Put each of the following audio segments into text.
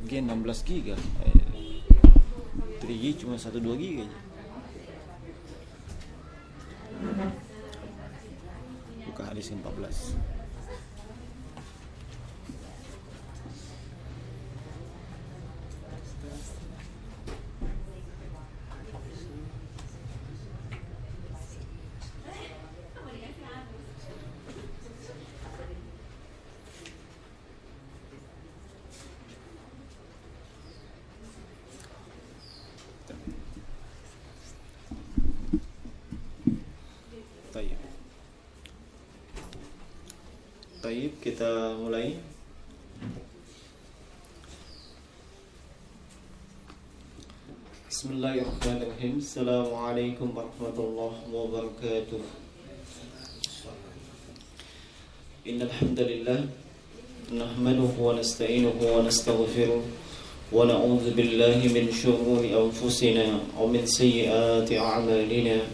4G 16 GB. 3G cuma 1-2 GB aja. Buka hadis 14. Baik, kita mulai. Bismillahirrahmanirrahim. Assalamualaikum warahmatullahi wabarakatuh. Innal hamdalillah nahmaduhu wa nasta'inuhu wa nastaghfiruh wa na'udzu billahi min shururi anfusina wa min sayyiati a'malina.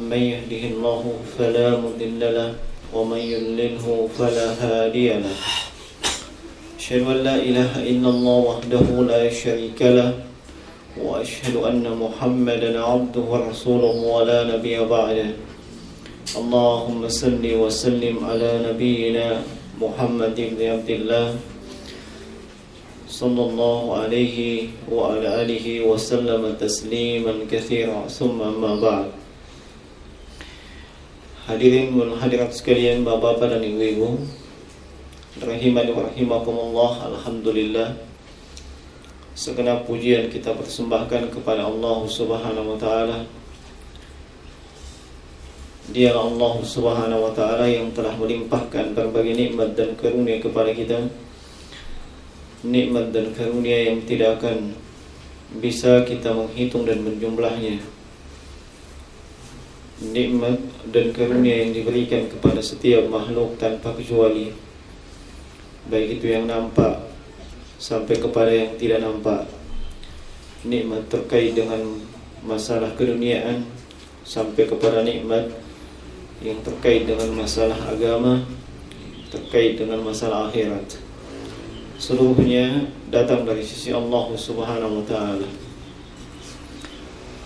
May yahdihillahu fala mudilla lahu ومن يضلله فلا هادي له أشهد أن لا إله إلا الله وحده لا شريك له وأشهد أن محمدا عبده ورسوله ولا نبي بعده اللهم صل وسلم على نبينا محمد بن عبد الله صلى الله عليه وعلى آله وسلم تسليما كثيرا ثم أما بعد. Hadirin dan hadirat sekalian, bapak-bapak dan ibu-ibu, rahimani wa rahimakumullah. Alhamdulillah, segenap pujian kita persembahkan kepada Allah Subhanahu wa taala. Dia Allah Subhanahu wa taala yang telah melimpahkan berbagai nikmat dan karunia kepada kita. Nikmat dan karunia yang tidak akan bisa kita menghitung dan menjumlahnya. Nikmat dan karunia yang diberikan kepada setiap makhluk tanpa kecuali, baik itu yang nampak sampai kepada yang tidak nampak. Nikmat terkait dengan masalah keduniaan sampai kepada nikmat yang terkait dengan masalah agama, terkait dengan masalah akhirat. Seluruhnya datang dari sisi Allah Subhanahu wa taala.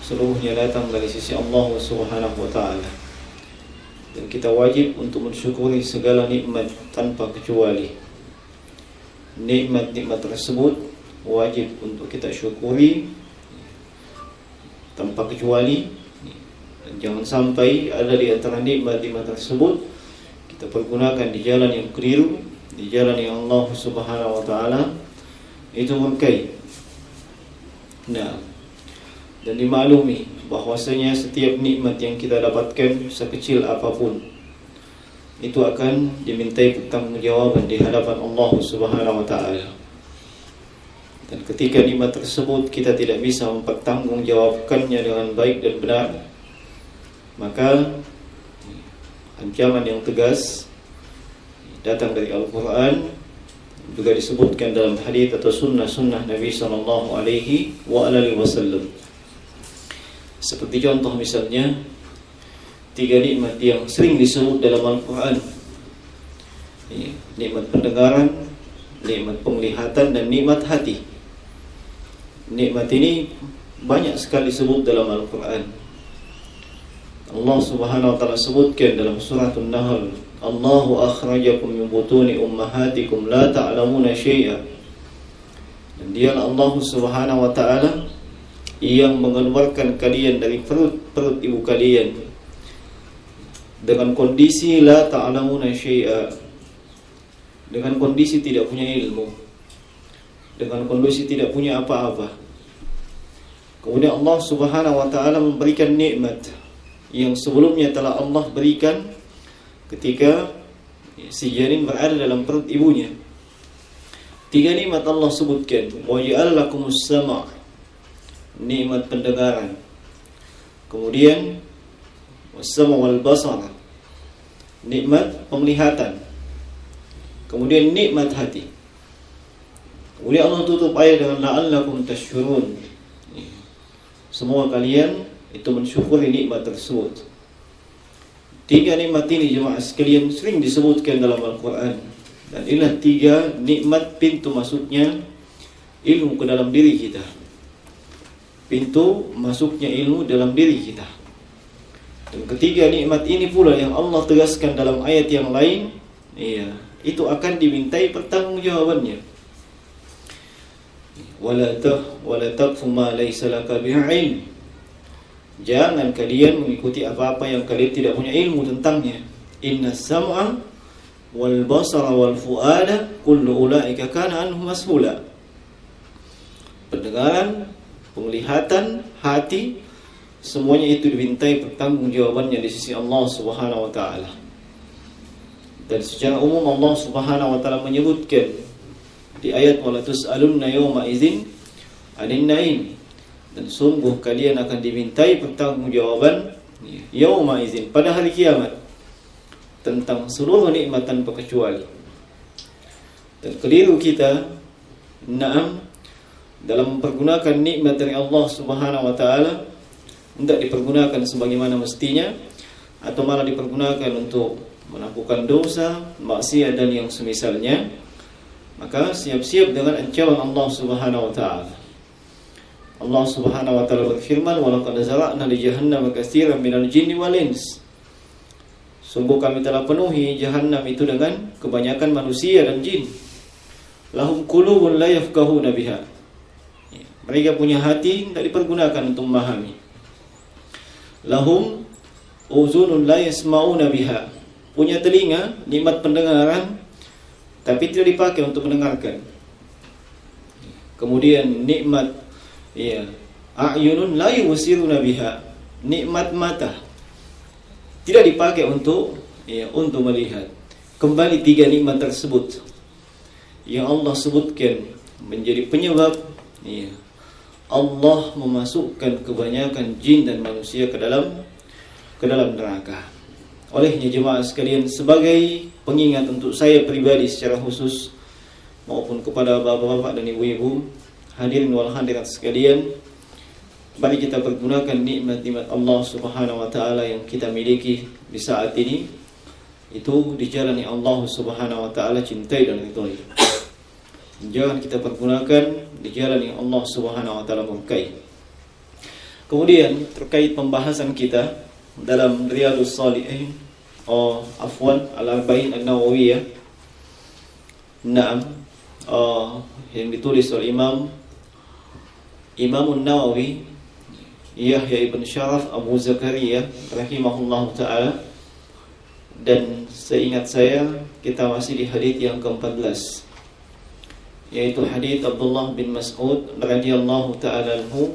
Seluruhnya datang dari sisi Allah Subhanahu wa taala. Dan kita wajib untuk mensyukuri segala nikmat tanpa kecuali. Nikmat-nikmat tersebut wajib untuk kita syukuri tanpa kecuali. Dan jangan sampai ada di antara nikmat-nikmat tersebut kita pergunakan di jalan yang keliru, di jalan yang Allah Subhanahu wa taala itu murkai. Nah, dan dimaklumi bahwasanya setiap nikmat yang kita dapatkan sekecil apapun itu akan dimintai pertanggungjawaban di hadapan Allah Subhanahu wa taala. Dan ketika nikmat tersebut kita tidak bisa mempertanggungjawabkannya dengan baik dan benar, maka ancaman yang tegas datang dari Al-Qur'an, juga disebutkan dalam hadis atau sunnah Nabi sallallahu alaihi wasallam. Seperti contoh misalnya 3 nikmat yang sering disebut dalam Al-Quran, nikmat pendengaran, nikmat penglihatan, dan nikmat hati. Nikmat ini banyak sekali disebut dalam Al-Quran. Allah Subhanahu wa ta'ala sebutkan dalam surah An-Nahl, Allahu akhrajakum min butuni ummahatikum la ta'lamuna syai'a. Dan dia Allah Subhanahu wa ta'ala yang mengeluarkan kalian dari perut ibu kalian dengan kondisi la ta'lamuna syai'a, dengan kondisi tidak punya ilmu, dengan kondisi tidak punya apa-apa. Kemudian Allah Subhanahu wa ta'ala memberikan nikmat yang sebelumnya telah Allah berikan ketika si janin berada dalam perut ibunya. 3 nikmat Allah sebutkan. Wa ja'alakumus sama', nikmat pendengaran. Kemudian was-sama' wal basar, nikmat penglihatan. Kemudian nikmat hati. Kemudian Allah tutup ayat dengan la'allakum tashkurun. Semua kalian itu mensyukuri nikmat tersebut. 3 nikmat ini jemaah sekalian sering disebutkan dalam Al-Quran. Dan inilah 3 nikmat pintu masuknya ilmu ke dalam diri kita. Pintu masuknya ilmu dalam diri kita. Dan ketiga nikmat ini pula yang Allah tegaskan dalam ayat yang lain, itu akan dimintai pertanggungjawabannya. Wala taqfu ma laysa laka bihi ilm. Jangan kalian mengikuti apa-apa yang kalian tidak punya ilmu tentangnya. Innas sam'a wal basara wal fuada kullu ulaika kana anhu mas'ula. Pendengaran, penglihatan, hati, semuanya itu dimintai pertanggungjawabannya di sisi Allah Subhanahu wa taala. Dan secara umum Allah Subhanahu wa taala menyebutkan di ayat wala tus'alunna yawma idzin 'anil na'im. Dan sungguh kalian akan dimintai pertanggungjawaban yauma idzin, pada hari kiamat, tentang seluruh nikmat tanpa kecuali. Dan keliru kita dalam mempergunakan nikmat dari Allah Subhanahu wa taala tidak dipergunakan sebagaimana mestinya, atau malah dipergunakan untuk melakukan dosa, maksiat dan yang semisalnya. Maka siap-siap dengan ancaman Allah Subhanahu wa taala. Allah Subhanahu wa taala berfirman, "Wa laqad zara'na li jahannam katsiran minal jinni wal ins." Sungguh kami telah penuhi Jahannam itu dengan kebanyakan manusia dan jin. Lahum qulubun la yafqahuna biha. Mereka punya hati tidak dipergunakan untuk memahami. Lahum uzunun la yasma'una biha. Punya telinga, nikmat pendengaran, tapi tidak dipakai untuk mendengarkan. Kemudian nikmat a'yunun la yubsiruna biha. Nikmat mata tidak dipakai untuk melihat. Kembali tiga nikmat tersebut yang Allah sebutkan menjadi penyebab Allah memasukkan kebanyakan jin dan manusia ke dalam neraka. Olehnya jemaah sekalian, sebagai pengingat untuk saya pribadi secara khusus maupun kepada bapak-bapak dan ibu-ibu, hadirin wal hadirat sekalian, mari kita pergunakan nikmat-nikmat Allah Subhanahu wa taala yang kita miliki di saat ini itu di jalan yang Allah Subhanahu wa taala cintai dan ridhoi. Jangan kita pergunakan di jalan yang Allah Subhanahu wa taala murkai. Kemudian terkait pembahasan kita dalam Riyadhus Shalihin, Al-Arba'in An-Nawawiyah, yang ditulis oleh Imam An-Nawawi Yahya ibn Sharaf Abu Zakaria rahimahullah ta'ala. Dan seingat saya kita masih di hadits yang ke-14, yaitu hadits Abdullah bin Mas'ud radhiyallahu ta'ala anhu,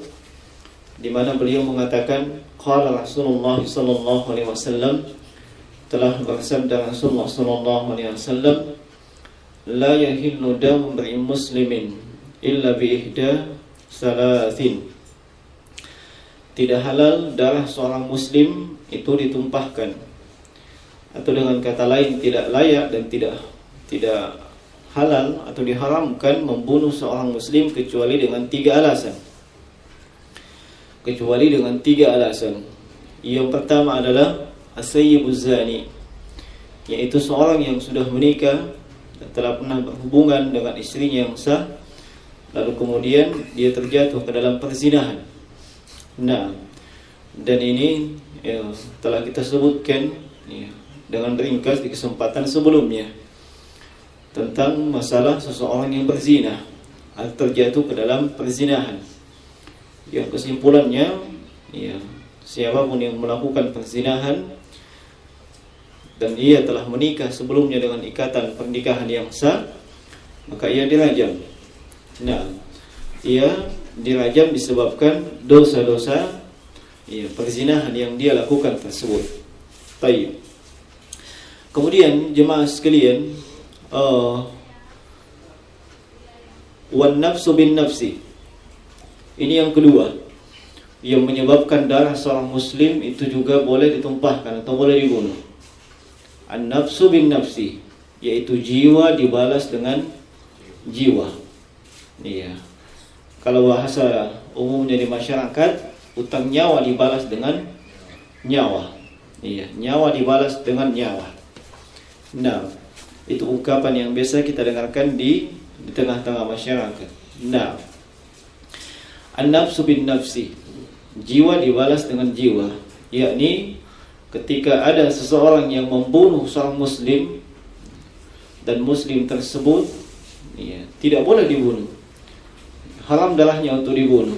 di mana beliau mengatakan qala Rasulullah sallallahu alaihi wasallam, telah bersabda Rasulullah sallallahu alaihi wasallam, la yahillu damu imri'in muslimin illa bi ihda salasin. Tidak halal darah seorang muslim itu ditumpahkan, atau dengan kata lain tidak layak dan tidak halal atau diharamkan membunuh seorang muslim kecuali dengan tiga alasan. Yang pertama adalah as-sayyibuz zani, yaitu seorang yang sudah menikah dan telah pernah berhubungan dengan istrinya yang sah, lalu kemudian dia terjatuh ke dalam perzinahan. Dan ini telah kita sebutkan dengan ringkas di kesempatan sebelumnya tentang masalah seseorang yang berzina atau terjatuh ke dalam perzinahan. Yang kesimpulannya, siapapun yang melakukan perzinahan dan ia telah menikah sebelumnya dengan ikatan pernikahan yang sah, maka ia dirajam. Ia dirajam disebabkan dosa-dosa perzinahan yang dia lakukan tersebut. Baik. Kemudian jemaah sekalian, wan nafsu bin nafsi, ini yang kedua yang menyebabkan darah seorang muslim itu juga boleh ditumpahkan atau boleh dibunuh. An-nafsu bin nafsi, yaitu jiwa dibalas dengan jiwa. Kalau bahasa umumnya di masyarakat, utang nyawa dibalas dengan nyawa. Nyawa dibalas dengan nyawa. Itu ungkapan yang biasa kita dengarkan di tengah-tengah masyarakat. Nah, an-nafsu bin nafsi, jiwa dibalas dengan jiwa, yakni ketika ada seseorang yang membunuh seorang muslim dan muslim tersebut tidak boleh dibunuh, haram darahnya untuk dibunuh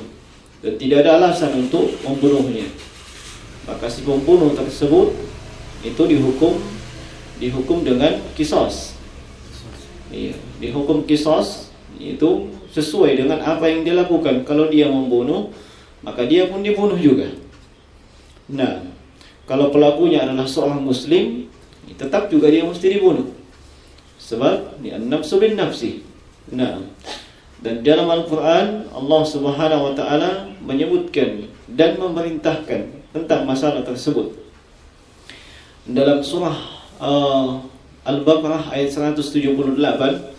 dan tidak ada alasan untuk membunuhnya, maka si pembunuh tersebut itu dihukum dengan qisas. Dihukum qisas itu sesuai dengan apa yang dia lakukan. Kalau dia membunuh, maka dia pun dibunuh juga. Nah, kalau pelakunya adalah seorang muslim, tetap juga dia mesti dibunuh. Sebab an-nafsu bin nafsi. Nah, dan dalam Al-Quran Allah Subhanahu wa ta'ala menyebutkan dan memerintahkan tentang masalah tersebut. Dalam surah Al-Baqarah ayat 178,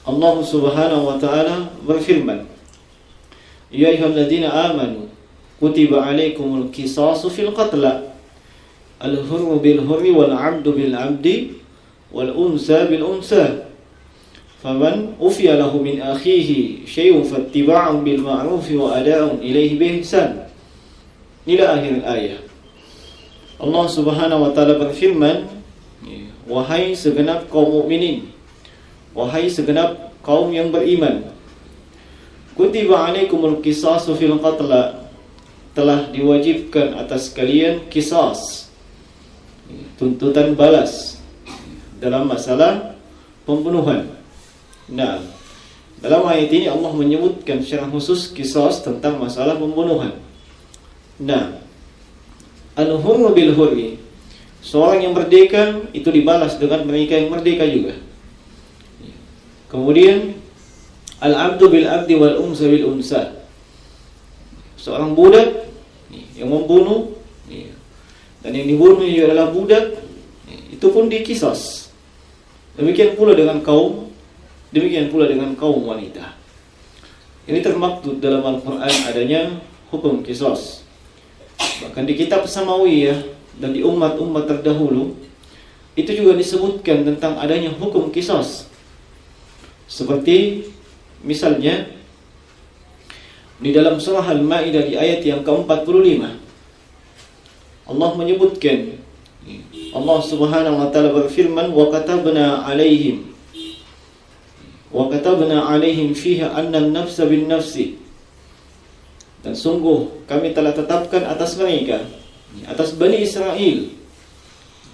Allah Subhanahu wa ta'ala berfirman, Ya ayyuhalladzina amanu kutiba alaikumul qisasu fil qatla al-hurru bil hurri wal 'abdu bil 'abdi wal unsa bil unsa faman ufiya lahu min akhihi syai'un fattiba'un bil ma'ruf wa ada'un ilaihi bi ihsan ila akhir ayat. Allah Subhanahu wa ta'ala berfirman, wahai segenap kaum mukminin, wahai segenap kaum yang beriman, kutiba alaikumul qisasu fil qatla, telah diwajibkan atas kalian qisas, tuntutan balas dalam masalah pembunuhan. Nah, dalam ayat ini Allah menyebutkan secara khusus qisas tentang masalah pembunuhan. Nah, al-hurru bil hurri, seorang yang merdeka itu dibalas dengan mereka yang merdeka juga. Kemudian al-'abdu bil 'abdi wal unsa bil unsa, seorang budak yang membunuh dan yang dibunuh juga adalah budak, itu pun dikisas. Demikian pula dengan kaum wanita. Ini termaktub dalam Al-Quran adanya hukum qisas. Bahkan di kitab Samawiyah dan di umat-umat terdahulu itu juga disebutkan tentang adanya hukum qisas. Seperti misalnya di dalam surah Al-Maidah di ayat yang ke-45, Allah menyebutkan, Allah Subhanahu wa ta'ala berfirman, wa katabna alaihim fiha anna an-nafsa bin nafsi, dan sungguh kami telah tetapkan atas mereka, atas Bani Israel,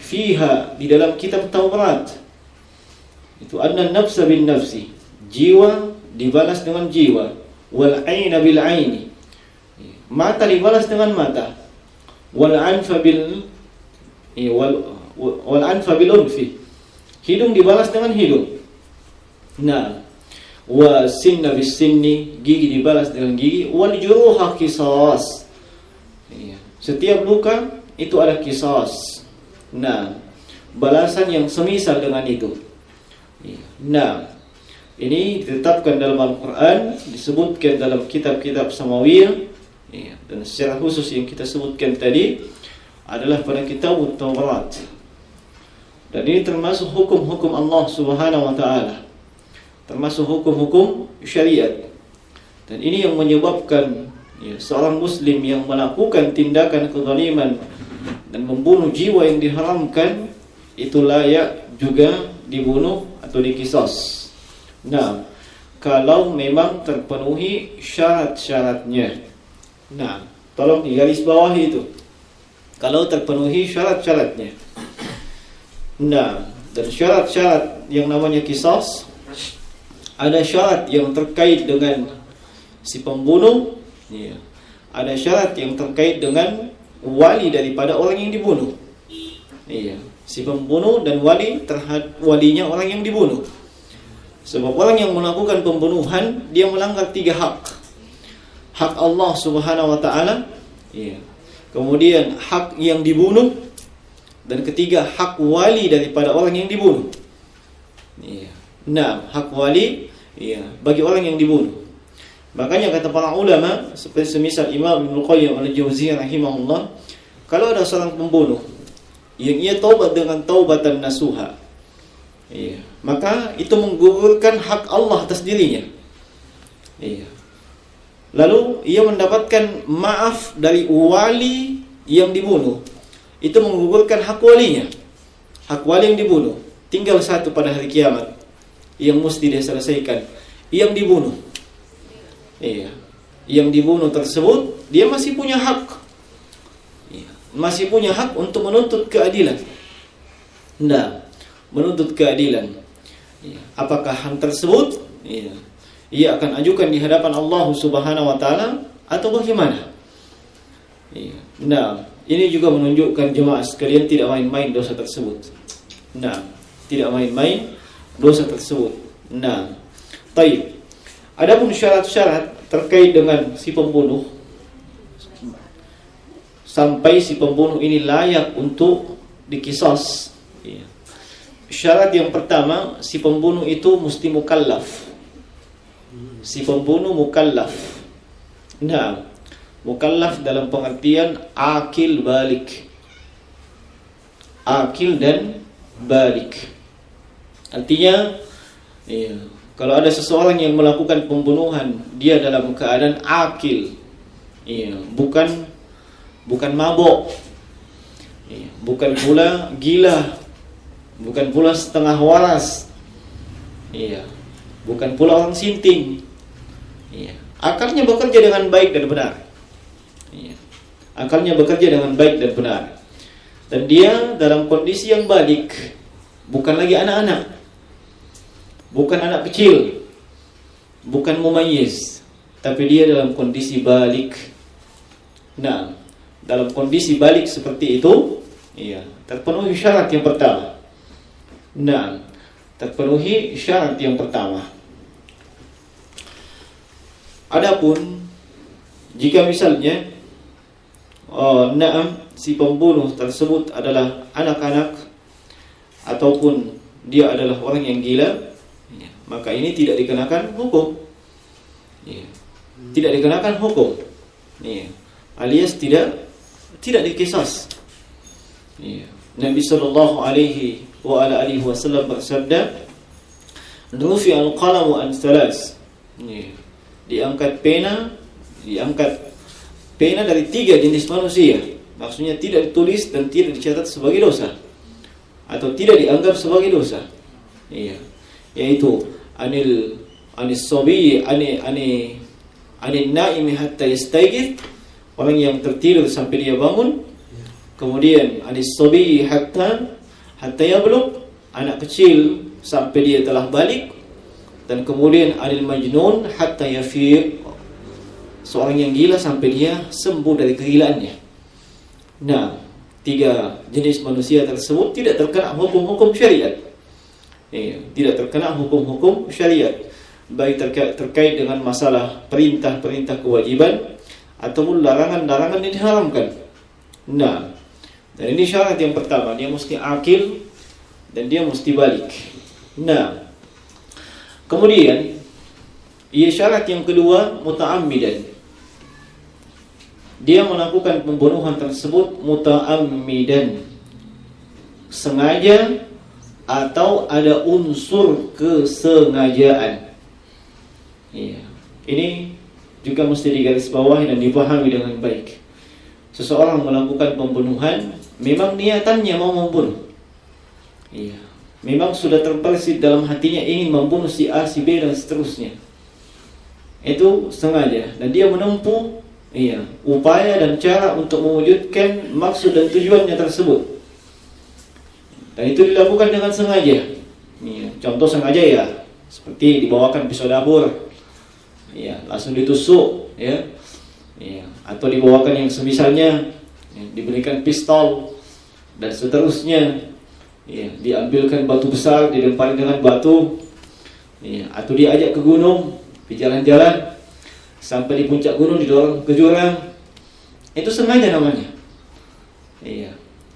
fiha, di dalam kitab Taurat, itu anna an-nafsa bin nafsi, jiwa dibalas dengan jiwa, wal 'aina bil 'aini, mata dibalas dengan mata, wal anfa bil unfi, hidung dibalas dengan hidung. Nah, wa sinna bis sinni, gigi dibalas dengan gigi, wal juruha qisas, setiap luka itu ada qisas. Nah, balasan yang semisal dengan itu. Nah, ini ditetapkan dalam Al-Quran, disebutkan dalam kitab-kitab Samawiyah, dan secara khusus yang kita sebutkan tadi adalah pada kitab Taurat. Dan ini termasuk hukum-hukum Allah Subhanahu wa ta'ala, termasuk hukum-hukum syariat. Dan ini yang menyebabkan seorang muslim yang melakukan tindakan kezaliman dan membunuh jiwa yang diharamkan itu layak juga dibunuh atau dikisas. Nah, kalau memang terpenuhi syarat-syaratnya. Nah, tolong digaris bawah itu, kalau terpenuhi syarat-syaratnya. Nah, dan syarat-syarat yang namanya qisas, ada syarat yang terkait dengan si pembunuh, ada syarat yang terkait dengan wali daripada orang yang dibunuh. Si pembunuh dan wali terhadap walinya orang yang dibunuh. Sebab orang yang melakukan pembunuhan, dia melanggar 3 hak. Hak Allah Subhanahu wa ta'ala, kemudian hak yang dibunuh, dan ketiga hak wali daripada orang yang dibunuh. Nah, hak wali bagi orang yang dibunuh. Makanya kata para ulama seperti semisal Imam Ibnu Qayyim al-Jauziyah rahimahullah, kalau ada seorang pembunuh yang ia taubat dengan taubatan nasuha, maka itu menggugurkan hak Allah atas dirinya. Iya. Lalu ia mendapatkan maaf dari wali yang dibunuh. Itu menggugurkan hak walinya. Hak wali yang dibunuh. Tinggal satu pada hari kiamat yang mesti dia selesaikan. Yang dibunuh. Iya. Yang dibunuh tersebut dia masih punya hak. Iya. Masih punya hak untuk menuntut keadilan. Nah, menuntut keadilan. Iya. Apakah hak tersebut? Iya. Ia akan ajukan di hadapan Allah Subhanahu wa taala atau bagaimana? Iya. Nah, ini juga menunjukkan jemaah sekalian tidak main-main dosa tersebut. Nah, tidak main-main dosa tersebut. Nah, baik. Adapun syarat-syarat terkait dengan si pembunuh sampai si pembunuh ini layak untuk diqisas. Iya. Syarat yang pertama, si pembunuh itu mesti mukallaf. Si pembunuh mukallaf. Nah, mukallaf dalam pengertian akil balik. Akil dan balik. Artinya, iya, kalau ada seseorang yang melakukan pembunuhan, dia dalam keadaan akil. Iya, bukan mabuk. Iya, bukan pula gila. Bukan pula setengah waras. Iya, bukan pula orang sinting. Iya. Akalnya bekerja dengan baik dan benar. Iya. Akalnya bekerja dengan baik dan benar. Dan dia dalam kondisi yang balik, bukan lagi anak-anak, bukan anak kecil, bukan mumayyiz, tapi dia dalam kondisi balik. Nah, dalam kondisi balik seperti itu, iya, terpenuhi syarat yang pertama. Nah, terpenuhi syarat yang pertama. Adapun jika misalnya si pembunuh tersebut adalah anak-anak ataupun dia adalah orang yang gila, ya, maka ini tidak dikenakan hukum. Ya, tidak dikenakan hukum. Ya, alias tidak diqisas. Ya. Nabi sallallahu alaihi wasallam bersabda, "Rufi al-qalamu an thalas." Ya. Diangkat pena dari 3 jenis manusia. Maksudnya tidak ditulis dan tidak dicatat sebagai dosa atau tidak dianggap sebagai dosa. Iya. Yaitu anis sabi anil naimi hatta yastaygith, orang yang tertidur sampai dia bangun. Kemudian anis sabi hatta yablugh, anak kecil sampai dia telah balik. Dan kemudian anil majnun hatta yafiq, seorang yang gila sampai dia sembuh dari kegilaannya. Nah, 3 jenis manusia tersebut tidak terkena hukum-hukum syariat. Tidak terkena hukum-hukum syariat, baik terkait dengan masalah perintah-perintah kewajiban ataupun larangan-larangan yang diharamkan. Nah, dan ini syarat yang pertama, dia mesti akil dan dia mesti balik. Nah, kemudian syarat yang kedua, muta'ammidan. Dia melakukan pembunuhan tersebut muta'ammidan, sengaja atau ada unsur kesengajaan. Iya. Ini juga mesti digarisbawahi dan dipahami dengan baik. Seseorang melakukan pembunuhan memang niatannya mau membunuh. Iya. Memang sudah terbersit dalam hatinya ingin membunuh si A, si B dan seterusnya. Itu sengaja dan dia menempuh upaya dan cara untuk mewujudkan maksud dan tujuannya tersebut. Dan itu dilakukan dengan sengaja. Contoh sengaja ya, seperti dibawakan pisau dapur, langsung ditusuk, atau dibawakan yang semisalnya, diberikan pistol dan seterusnya. Diambilkan batu besar, dilempari dengan batu, atau diajak ke gunung, di jalan-jalan sampai di puncak gunung didorong ke jurang. Itu sengaja namanya.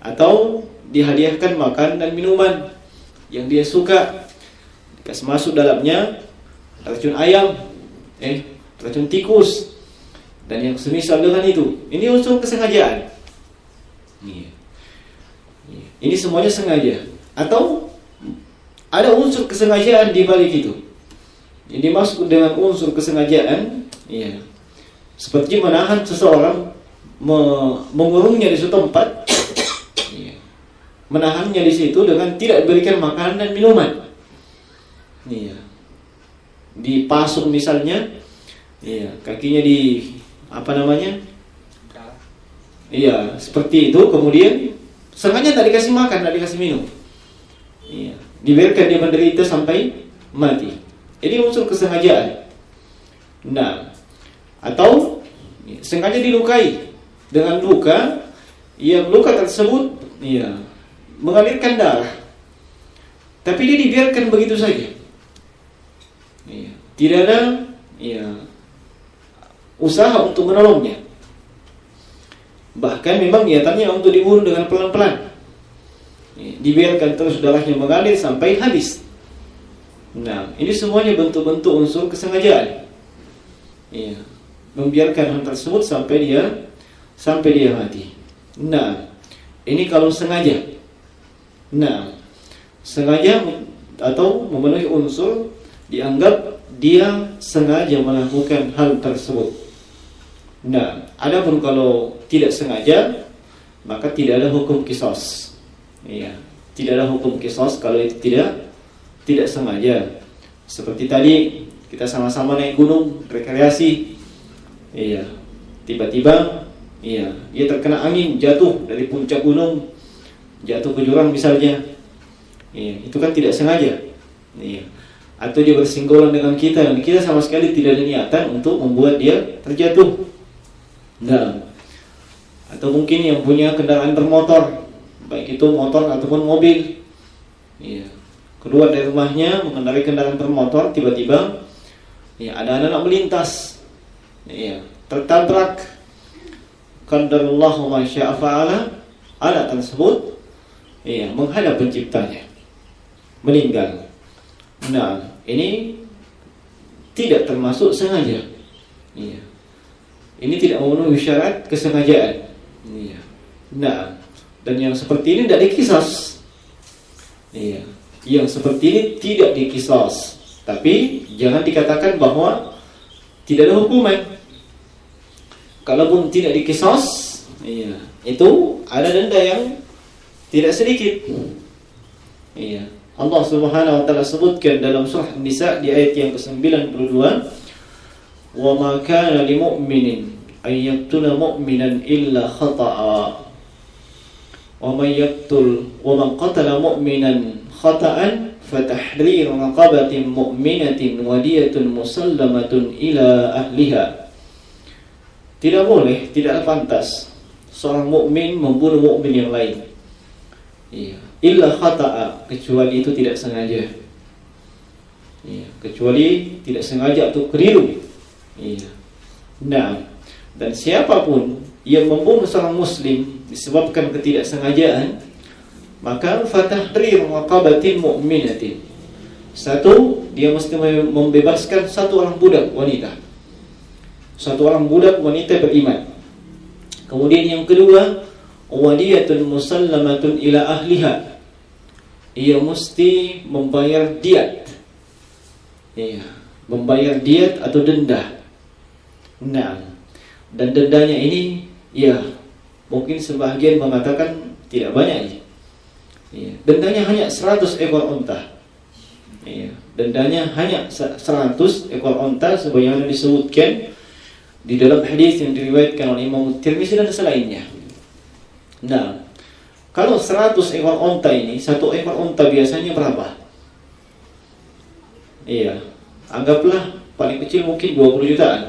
Atau dihadiahkan makan dan minuman yang dia suka, dikasih masuk dalamnya racun ayam, racun tikus dan yang semisal dengan itu. Ini unsur kesengajaan. Ini semuanya sengaja atau ada unsur kesengajaan di balik itu. Ini masuk dengan unsur kesengajaan, ya. Seperti menahan seseorang, mengurungnya di suatu tempat, ya. Menahannya di situ dengan tidak diberikan makanan dan minuman, ya. Dipasung misalnya, ya, kakinya di iya, seperti itu. Kemudian sengaja tak dikasih makan, tak dikasih minum, ya. Dibiarkan dia menderita sampai mati. Ini unsur kesengajaan. Nah, atau sengaja dilukai dengan luka, yang luka tersebut mengalirkan darah, tapi dia dibiarkan begitu saja. Tidak ada usaha untuk menolongnya. Bahkan memang niatannya untuk dibunuh dengan pelan-pelan. Dibiarkan terus darahnya mengalir sampai habis. Nah, ini semuanya bentuk-bentuk unsur kesengajaan. Membiarkan hal tersebut sampai dia mati. Nah, ini kalau sengaja. Nah, sengaja atau memenuhi unsur, dianggap dia sengaja melakukan hal tersebut. Nah, adapun kalau tidak sengaja, maka tidak ada hukum qisas. Tidak ada hukum qisas kalau itu tidak sengaja. Seperti tadi kita sama-sama naik gunung rekreasi, tiba-tiba dia terkena angin, jatuh dari puncak gunung, jatuh ke jurang misalnya, itu kan tidak sengaja, atau dia bersinggungan dengan kita dan kita sama sekali tidak ada niatan untuk membuat dia terjatuh. Nah, atau mungkin yang punya kendaraan bermotor, baik itu motor ataupun mobil, keluar dari rumahnya mengendarai kendaraan bermotor, tiba-tiba ada anak-anak melintas, tertabrak, qadarullahu ma syaa fa'ala, anak tersebut menghadap penciptanya, meninggal. Nah, ini tidak termasuk sengaja. Ini tidak memenuhi syarat kesengajaan. Nah, dan yang seperti ini tidak dikisas. Yang seperti ini tidak dikisas. Tapi jangan dikatakan bahwa tidak ada hukuman. Kalaupun tidak dikisas, itu ada denda yang tidak sedikit. Allah Subhanahu wa taala sebutkan dalam surah An-Nisa di ayat yang ke-92, "Wa ma kana lil mu'minin ay yaqtula mu'minan illa khata'a. Wa man qatala mu'minan khata'an fatahriru raqabatin mu'minatin wa diyatun musallamatun ila ahliha." Tidak boleh, tidak pantas seorang mukmin membunuh mukmin yang lain. Illa khata'a, kecuali itu tidak sengaja. Kecuali tidak sengaja atau keliru. Nah, dan siapapun yang membunuh seorang muslim disebabkan ketidaksengajaan, maka fatahrir raqabatin mu'minatin. Satu, dia mesti membebaskan satu orang budak wanita. Satu orang budak wanita beriman. Kemudian yang kedua, wadiyatun musallamatun ila ahliha. Ia mesti membayar diat. Membayar diat atau denda. Nah, dan dendanya ini mungkin sebahagian mengatakan tidak banyak. Dendanya hanya 100 ekor unta. Dendanya hanya 100 ekor unta sebagaimana disebutkan di dalam hadis yang diriwayatkan oleh Imam Tirmizi dan selainnya. Nah, kalau 100 ekor unta ini, satu ekor unta biasanya berapa? Anggaplah paling kecil mungkin 20 jutaan.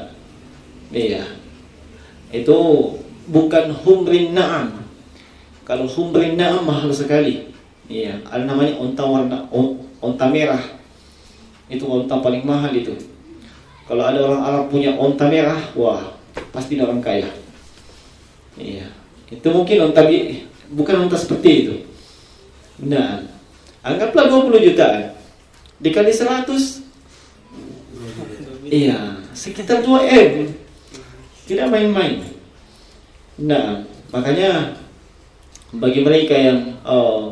Itu bukan humrin na'am. Kalau humrin na'am mahal sekali. Ada namanya unta merah. Itu unta paling mahal itu. Kalau ada orang Arab punya unta merah, wah, pasti orang kaya. Itu mungkin bukan unta seperti itu. Nah, anggaplah 20 jutaan dikali 100, sekitar 2 M. Tidak main-main. Nah, makanya bagi mereka yang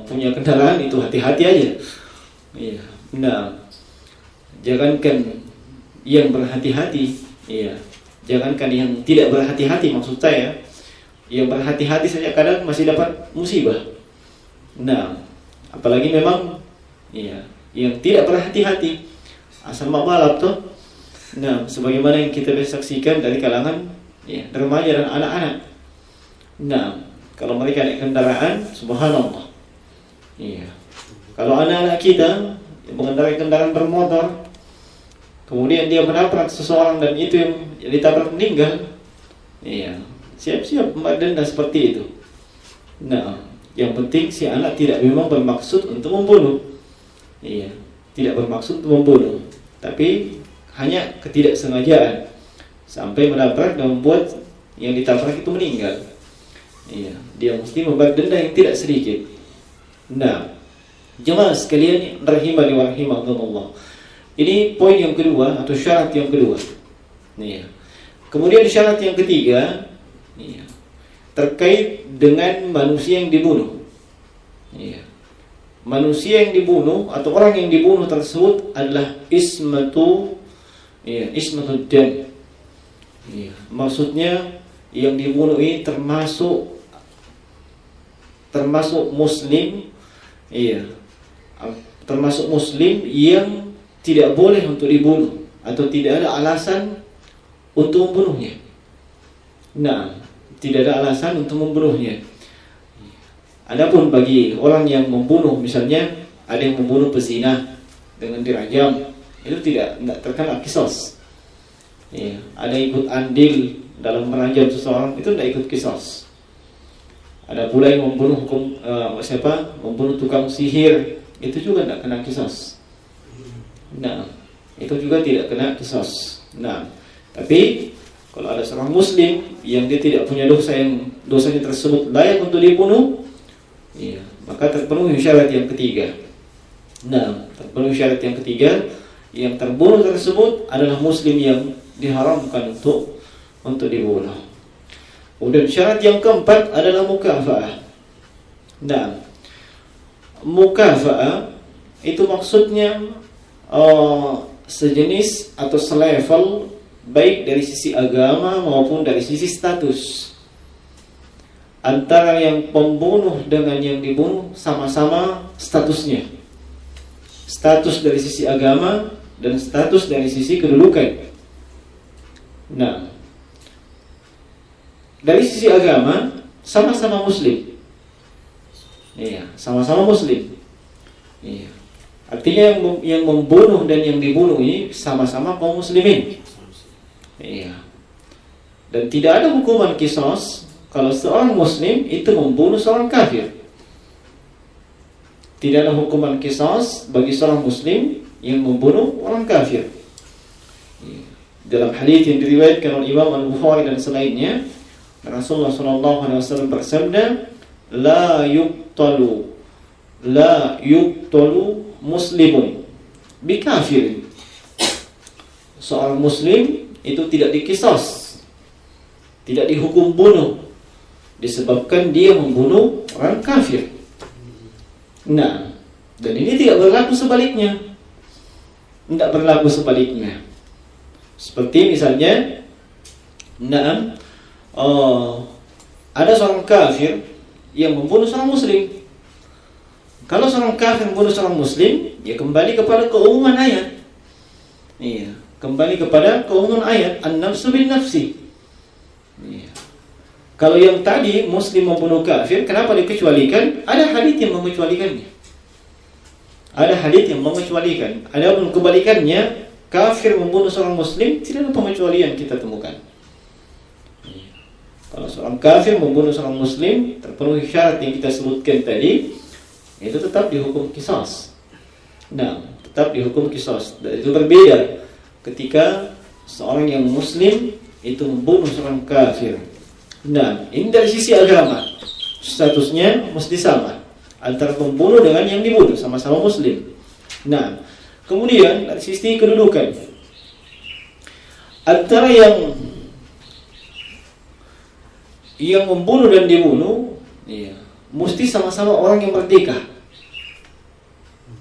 punya kendaraan itu hati-hati aja. Nah, jangankan yang berhati-hati, iya. Jangankan yang tidak berhati-hati, maksud saya, yang berhati-hati saja kadang masih dapat musibah. Nah, apalagi memang, iya, yang tidak berhati-hati, asal mau balap tuh. Nah, sebagaimana yang kita bisa saksikan dari kalangan, ya, remaja dan anak-anak. Nah, kalau mereka naik kendaraan, subhanallah. Iya. Kalau anak-anak kita yang mengendarai kendaraan bermotor, kemudian dia menabrak seseorang dan itu yang ditabrak meninggal, iya, siap-siap membayar denda seperti itu. Nah, yang penting si anak tidak memang bermaksud untuk membunuh, iya, tidak bermaksud untuk membunuh, tapi hanya ketidaksengajaan sampai menabrak dan membuat yang ditabrak itu meninggal. Iya, dia mesti membayar denda yang tidak sedikit. Nah, jemaah sekalian rahimani wa rahimakumullah. Ini poin yang kedua atau syarat yang kedua. Iya. Kemudian syarat yang ketiga, iya, terkait dengan manusia yang dibunuh. Iya. Manusia yang dibunuh atau orang yang dibunuh tersebut adalah ismatud dam. Iya. Maksudnya yang dibunuh ini termasuk muslim, iya, termasuk muslim yang tidak boleh untuk dibunuh atau tidak ada alasan untuk membunuhnya. Nah, tidak ada alasan untuk membunuhnya. Adapun bagi orang yang membunuh, misalnya ada yang membunuh pezina dengan dirajam, itu tidak terkena qisas. Ya, ada yang ikut andil dalam merajam seseorang, itu tidak ikut qisas. Ada pula yang membunuh membunuh tukang sihir, itu juga tidak kena qisas. Nah, itu juga tidak kena qisas. Nah, tapi kalau ada seorang muslim yang dia tidak punya dosa yang dosanya tersebut layak untuk dibunuh, iya, maka terpenuhi syarat yang ketiga. Nah, terpenuhi syarat yang ketiga, yang terbunuh tersebut adalah muslim yang diharamkan untuk dibunuh. Kemudian syarat yang keempat adalah mukafa'ah. Nah, mukafa'ah itu maksudnya sejenis atau selevel, baik dari sisi agama maupun dari sisi status. Antara yang pembunuh dengan yang dibunuh sama-sama statusnya. Status dari sisi agama dan status dari sisi kedudukan. Nah, dari sisi agama sama-sama muslim. Iya, sama-sama muslim. Iya. Artinya yang membunuh dan yang dibunuh ini sama-sama kaum muslimin. Iya. Dan tidak ada hukuman qisas kalau seorang muslim itu membunuh seorang kafir. Tidak ada hukuman qisas bagi seorang muslim yang membunuh orang kafir. Dalam hadis yang diriwayatkan oleh Imam Al-Bukhari dan selainnya, Rasulullah SAW bersabda, la yuqtalu muslimun bikafirin. Seorang muslim itu tidak dikisas, tidak dihukum bunuh disebabkan dia membunuh orang kafir. Nah, dan ini tidak berlaku sebaliknya. Tidak berlaku sebaliknya. Seperti misalnya, ada seorang kafir yang membunuh seorang muslim. Kalau seorang kafir membunuh seorang muslim, ya kembali kepada keumuman ayat. Iya, kembali kepada keumuman ayat an-nafsu bin nafsi. Iya. Kalau yang tadi muslim membunuh kafir, kenapa dikecualikan? Ada hadits yang mengecualikannya. Ada hadits yang mengecualikan. Adapun kebalikannya, kafir membunuh seorang muslim, tidak ada pengecualian kita temukan. Iya. Kalau seorang kafir membunuh seorang muslim, terpenuhi syarat yang kita sebutkan tadi, itu tetap dihukum qisas. Nah, tetap dihukum qisas. Dan itu berbeda ketika seorang yang muslim itu membunuh seorang kafir. Nah, ini dari sisi agama statusnya mesti sama antara pembunuh dengan yang dibunuh, sama-sama muslim. Nah, kemudian dari sisi kedudukan antara yang membunuh dan dibunuh, iya, mesti sama-sama orang yang merdeka.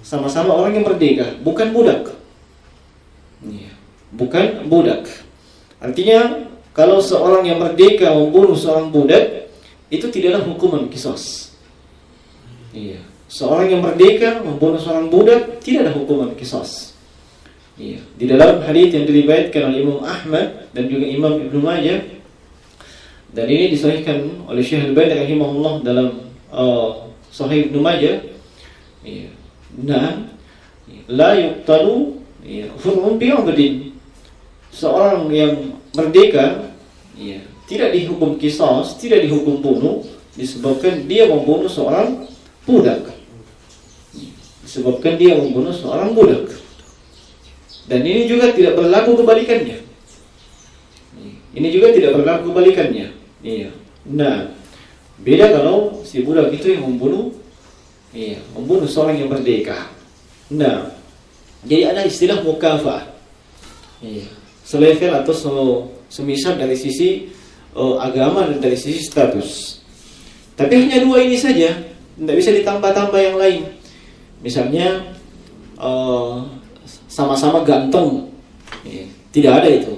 Sama-sama orang yang merdeka, bukan budak. bukan budak. Artinya kalau seorang yang merdeka membunuh seorang budak, itu tidaklah hukuman qisas. Iya. Seorang yang merdeka membunuh seorang budak tidak ada hukuman qisas. Iya. Di dalam hadis yang diriwayatkan oleh Imam Ahmad dan juga Imam Ibnu Majah, dan ini disahihkan oleh Syekh Al-Albani rahimahullah dalam Sahih Ibnu Majah. Iya. Nah, la yuqtalu hurun bi'abdin. Seorang yang merdeka tidak dihukum qisas, tidak dihukum bunuh disebabkan dia membunuh seorang budak. Disebabkan dia membunuh seorang budak. Dan ini juga tidak berlaku kebalikannya. Ini juga tidak berlaku kebalikannya. Iya. Nah, beda kalau si budak itu yang membunuh seorang yang merdeka. Nah, jadi ada istilah mukafa'ah. Iya. Selevel atau semisal dari sisi agama dan dari sisi status. Tapi hanya dua ini saja, tidak bisa ditambah-tambah yang lain. Misalnya sama-sama ganteng, tidak ada itu.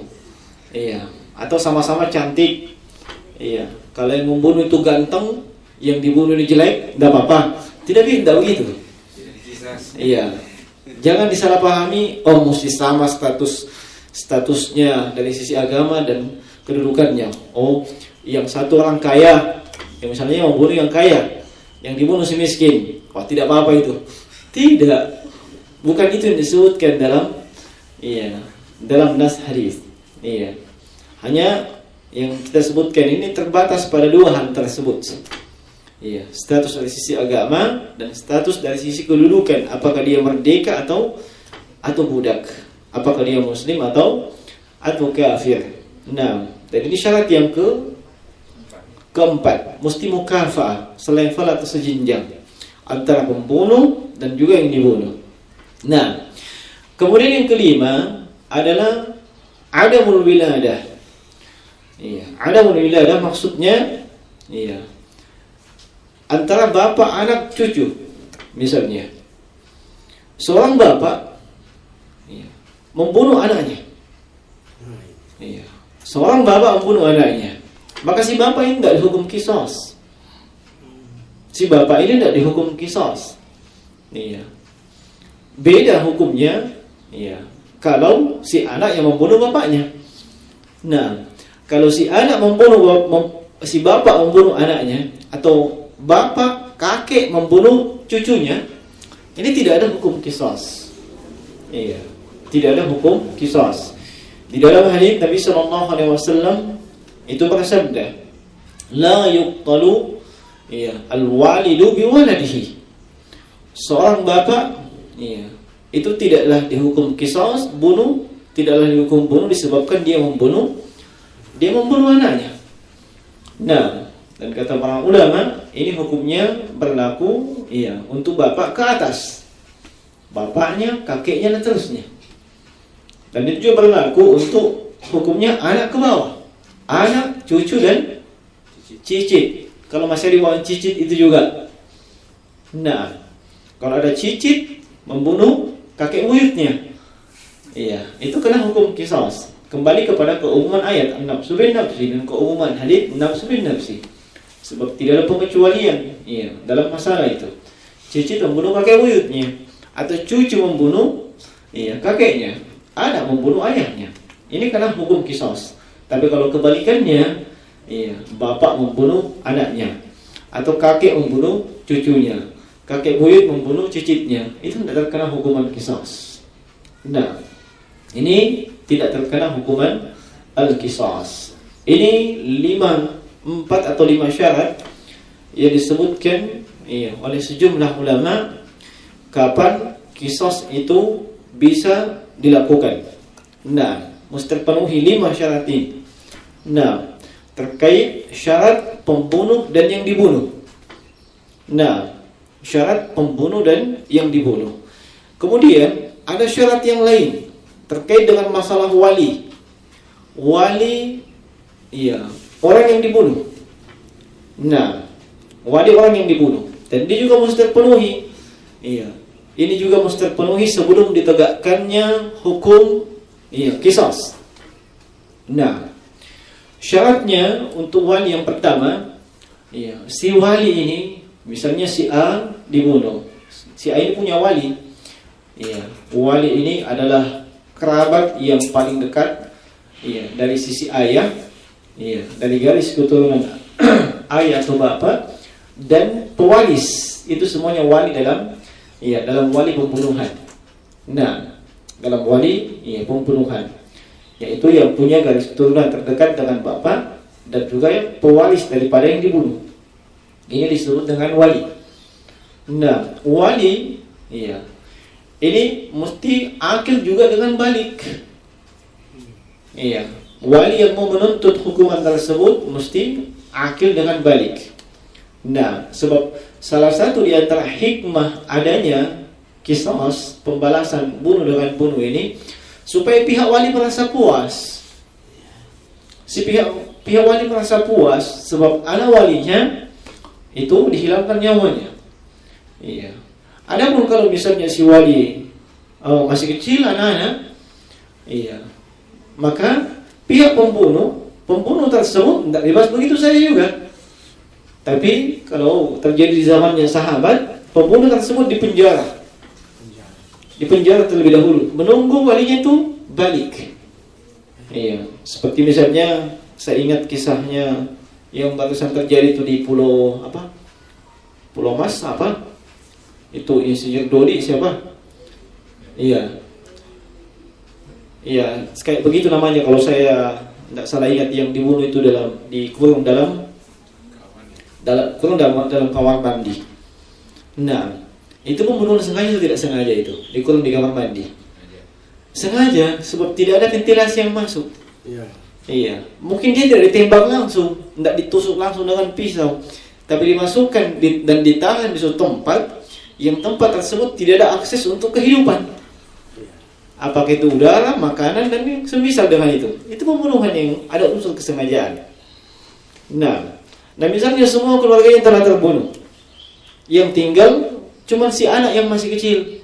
Iya. Atau sama-sama cantik. Iya. Kalau yang membunuh itu ganteng, yang dibunuh ini jelek, tidak apa-apa. Tidak begitu. Iya. Jangan disalahpahami. Oh, mesti sama statusnya dari sisi agama dan kedudukannya. Oh, yang satu orang kaya, yang misalnya membunuh yang kaya, yang dibunuh si miskin. Wah, tidak apa-apa itu. Tidak. Bukan itu yang disebutkan dalam nas hadis. Iya. Hanya yang kita sebutkan ini terbatas pada dua hal tersebut. Iya, status dari sisi agama dan status dari sisi kedudukan. Apakah dia merdeka atau budak? Apakah dia muslim atau kafir? Nah, dan ini syarat yang keempat, mesti mukafa'ah, selevel atau sejenjang antara pembunuh dan juga yang dibunuh. Nah, kemudian yang kelima adalah adamul wiladah. Iya, adamul wiladah maksudnya antara bapak, anak, cucu. Misalnya seorang bapak membunuh anaknya. Iya. Seorang bapak membunuh anaknya, maka si bapak ini tidak dihukum qisas. Si bapak ini tidak dihukum qisas. Iya. Beda hukumnya, kalau si anak yang membunuh bapaknya. Nah, kalau si anak si bapak membunuh anaknya, atau bapak, kakek membunuh cucunya, ini tidak ada hukum qisas. Iya, tidak ada hukum qisas. Di dalam hadis Nabi sallallahu alaihi wasallam itu bersabda, la yuqtalu al-walidu biwaladihi. Seorang bapak itu tidaklah dihukum qisas, bunuh, tidaklah dihukum bunuh disebabkan dia membunuh anaknya. Nah, dan kata para ulama, ini hukumnya berlaku untuk bapak ke atas, bapaknya, kakeknya dan terusnya. Dan itu juga berlaku untuk hukumnya anak ke bawah, anak, cucu dan cicit. Kalau masih ada cicit itu juga. Nah, kalau ada cicit membunuh kakek buyutnya, itu kena hukum qisas. Kembali kepada keumuman ayat an-nafsu bin nafsi dan keumuman hadis nafsu bin nafsi. Sebab tidak ada pengecualian dalam masalah itu. Cicit membunuh kakek buyutnya, atau cucu membunuh kakeknya, anak membunuh ayahnya. Ini kena hukum qisas. Tapi kalau kebalikannya, bapak membunuh anaknya, atau kakek membunuh cucunya, kakek buyut membunuh cicitnya, itu tidak terkena hukuman qisas. Nah, ini tidak terkena hukuman al-qisas. Ini 4 atau 5 syarat yang disebutkan oleh sejumlah ulama kapan qisas itu bisa dilakukan. Nah, mesti terpenuhi 5 syarat ini. Nah, terkait syarat pembunuh dan yang dibunuh. Nah, syarat pembunuh dan yang dibunuh. Kemudian ada syarat yang lain terkait dengan masalah wali. Wali orang yang dibunuh. Nah, wali orang yang dibunuh, dan dia juga mesti terpenuhi. Ini juga mesti terpenuhi sebelum ditegakkannya hukum Iya, qisas. Nah, syaratnya untuk wali yang pertama, iya, si wali ini, misalnya si A dibunuh, si A ini punya wali. Iya, wali ini adalah kerabat yang paling dekat, iya, dari sisi ayah, iya, dari garis keturunan ayah atau bapak, dan pewaris itu semuanya wali dalam, iya, dalam wali pembunuhan. Nah, dalam wali, iya, pembunuhan, yaitu yang punya garis keturunan terdekat dengan bapak dan juga yang pewaris daripada yang dibunuh. Ini disebut dengan wali. Nah, wali, iya, ini mesti akil juga dengan balik. Iya, wali yang mau menuntut hukuman tersebut mesti akil dengan balik. Nah, sebab salah satu di antara hikmah adanya qisas, pembalasan bunuh dengan bunuh ini, supaya pihak wali merasa puas. Si pihak wali merasa puas sebab anak walinya itu dihilangkan nyawanya. Iya. Adapun kalau misalnya si wali masih kecil anak-anak, iya, maka pihak pembunuh tersebut tidak bebas begitu saja juga. Tapi kalau terjadi di zamannya sahabat, pembunuh tersebut dipenjara terlebih dahulu, menunggu walinya itu balik. Iya, seperti misalnya saya ingat kisahnya yang barusan terjadi itu di Pulau Mas itu Insinyur Dodi siapa? Iya, kayak begitu namanya kalau saya tidak salah ingat, yang dibunuh itu dikurung dalam kamar mandi. Nah, itu pembunuhan sengaja atau tidak sengaja, itu dikurung di kamar mandi. Sengaja, sebab tidak ada ventilasi yang masuk. Iya, mungkin dia tidak ditembak langsung, tidak ditusuk langsung dengan pisau, tapi dimasukkan dan ditahan di suatu tempat yang tempat tersebut tidak ada akses untuk kehidupan. Apakah itu udara, makanan, dan semisal dengan itu. Itu pembunuhan yang ada unsur kesengajaan. Nah, misalnya semua keluarganya telah terbunuh, yang tinggal cuma si anak yang masih kecil.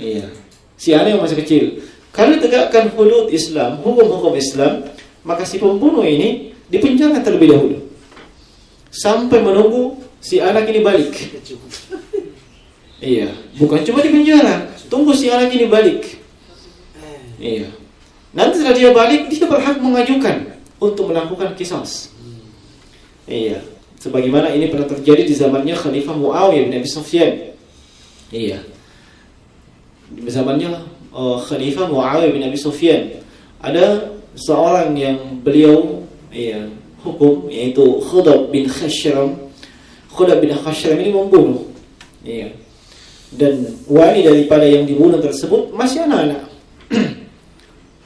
Iya, si anak yang masih kecil. Kalau tegakkan hudud Islam, hukum-hukum Islam, maka si pembunuh ini dipenjara terlebih dahulu sampai menunggu si anak ini balik. Iya, bukan cuma dipenjara, tunggu si anak ini balik. Iya, nanti setelah dia balik, dia berhak mengajukan untuk melakukan qisas. Iya, sebagaimana ini pernah terjadi di zamannya Khalifah Muawiyah bin Abi Sufyan. Iya, di zamannya Khalifah Muawiyah bin Abi Sufyan, ada seorang yang beliau, iya, hukum, yaitu Khudab bin Khashram. Khudab bin Khashram ini membunuh, iya, dan wali daripada yang dibunuh tersebut masih anak-anak.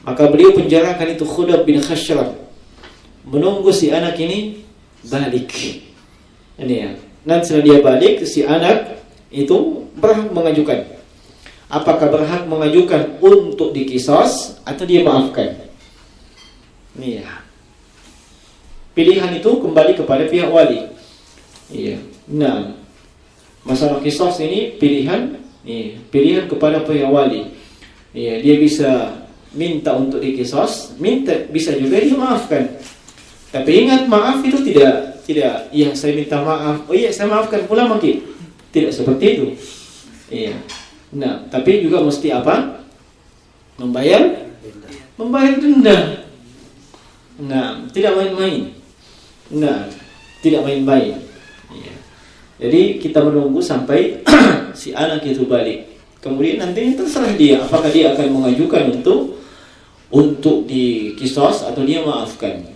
Maka beliau penjarakan itu Khudab bin Khashram, menunggu si anak ini balik. Ini ya. Nanti setelah dia balik, si anak itu berhak mengajukan. Apakah berhak mengajukan untuk diqisas atau dia maafkan? Ini ya. Pilihan itu kembali kepada pihak wali. Iya. Nah, masalah qisas ini pilihan kepada pihak wali. Iya, dia bisa minta untuk diqisas, bisa juga dia maafkan. Tapi ingat, maaf itu tidak ya saya minta maaf, oh iya saya maafkan pula mungkin. Tidak seperti itu. Iya. Nah, tapi juga mesti apa? Membayar denda. Nah, tidak main-main. Iya. Jadi kita menunggu sampai si anak itu balik. Kemudian nanti terserah dia apakah dia akan mengajukan untuk diqisas atau dia maafkan.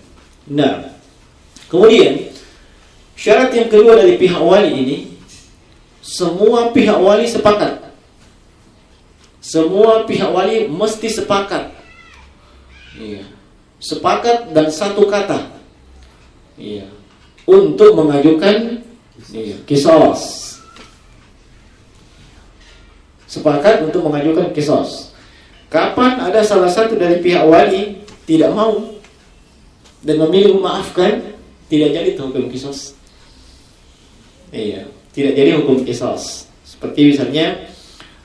Nah, kemudian syarat yang kedua dari pihak wali ini, semua pihak wali sepakat. Semua pihak wali mesti sepakat. Iya. Sepakat dan satu kata. Iya. Untuk mengajukan qisas. Sepakat untuk mengajukan qisas. Kapan ada salah satu dari pihak wali tidak mau dan memilih memaafkan, tidak jadi hukum qisas. Iya, tidak jadi hukum qisas. Seperti misalnya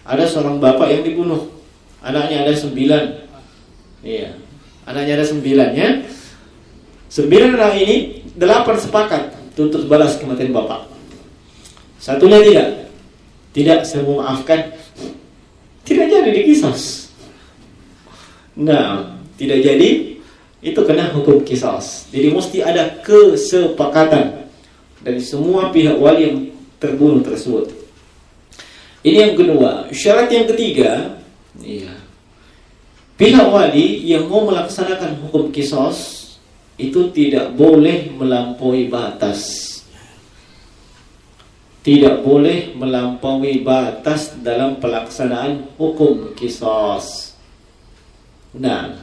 ada seorang bapak yang dibunuh, anaknya ada 9. Iya. Anaknya ada 9 ya. 9 anak ini, 8 sepakat tuntut balas kematian bapak. Satunya tidak saya memaafkan. Tidak jadi dikisos. Nah, tidak jadi, itu kena hukum kisos. Jadi mesti ada kesepakatan dari semua pihak wali yang terbunuh tersebut. Ini yang kedua. Syarat yang ketiga, pihak wali yang mau melaksanakan hukum kisos itu tidak boleh melampaui batas. Tidak boleh melampaui batas dalam pelaksanaan hukum kisos. Nah,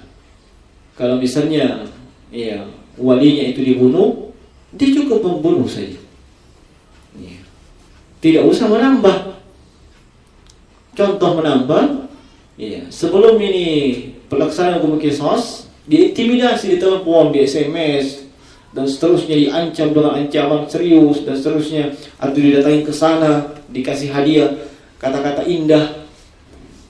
kalau misalnya walinya itu dibunuh, dia cukup membunuh saja. Tidak usah menambah. Contoh menambah, sebelum ini pelaksanaan hukum kisos, diintimidasi di telepon, di SMS, dan seterusnya, diancam dengan ancaman serius dan seterusnya, atau didatangi ke sana, dikasih hadiah, kata-kata indah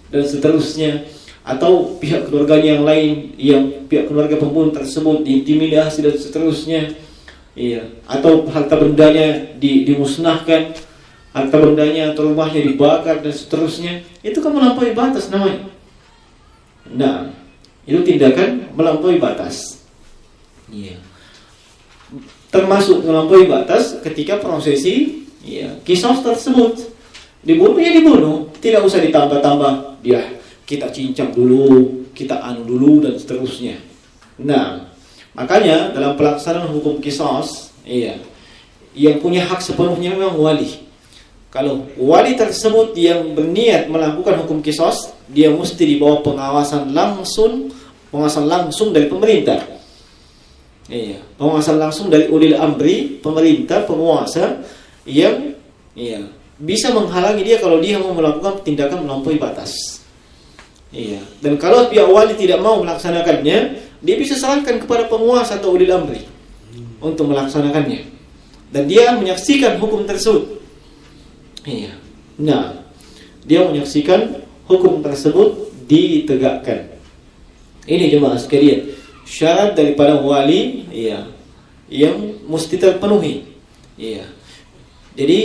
dan seterusnya, atau pihak keluarganya yang lain, yang pihak keluarga pembunuh tersebut diintimidasi dan seterusnya, atau harta bendanya dimusnahkan, harta bendanya atau rumahnya dibakar dan seterusnya, itu kan melampaui batas namanya. Nah, itu tindakan melampaui batas. Termasuk melampaui batas ketika prosesi kisos tersebut. Dibunuh, tidak usah ditambah-tambah. Kita cincang dulu, kita dulu dan seterusnya. Nah, makanya dalam pelaksanaan hukum kisos, yang punya hak sepenuhnya memang wali. Kalau wali tersebut yang berniat melakukan hukum kisos, dia mesti di bawah pengawasan langsung dari pemerintah. Pengawasan langsung dari ulil amri, pemerintah, penguasa yang bisa menghalangi dia kalau dia mau melakukan tindakan melampaui batas. Dan kalau pihak wali tidak mau melaksanakannya, dia bisa serahkan kepada penguasa atau ulil amri untuk melaksanakannya. Dan dia menyaksikan hukum tersebut. Nah, dia menyaksikan hukum tersebut ditegakkan. Ini jemaah sekalian, syarat daripada wali yang mesti terpenuhi. Jadi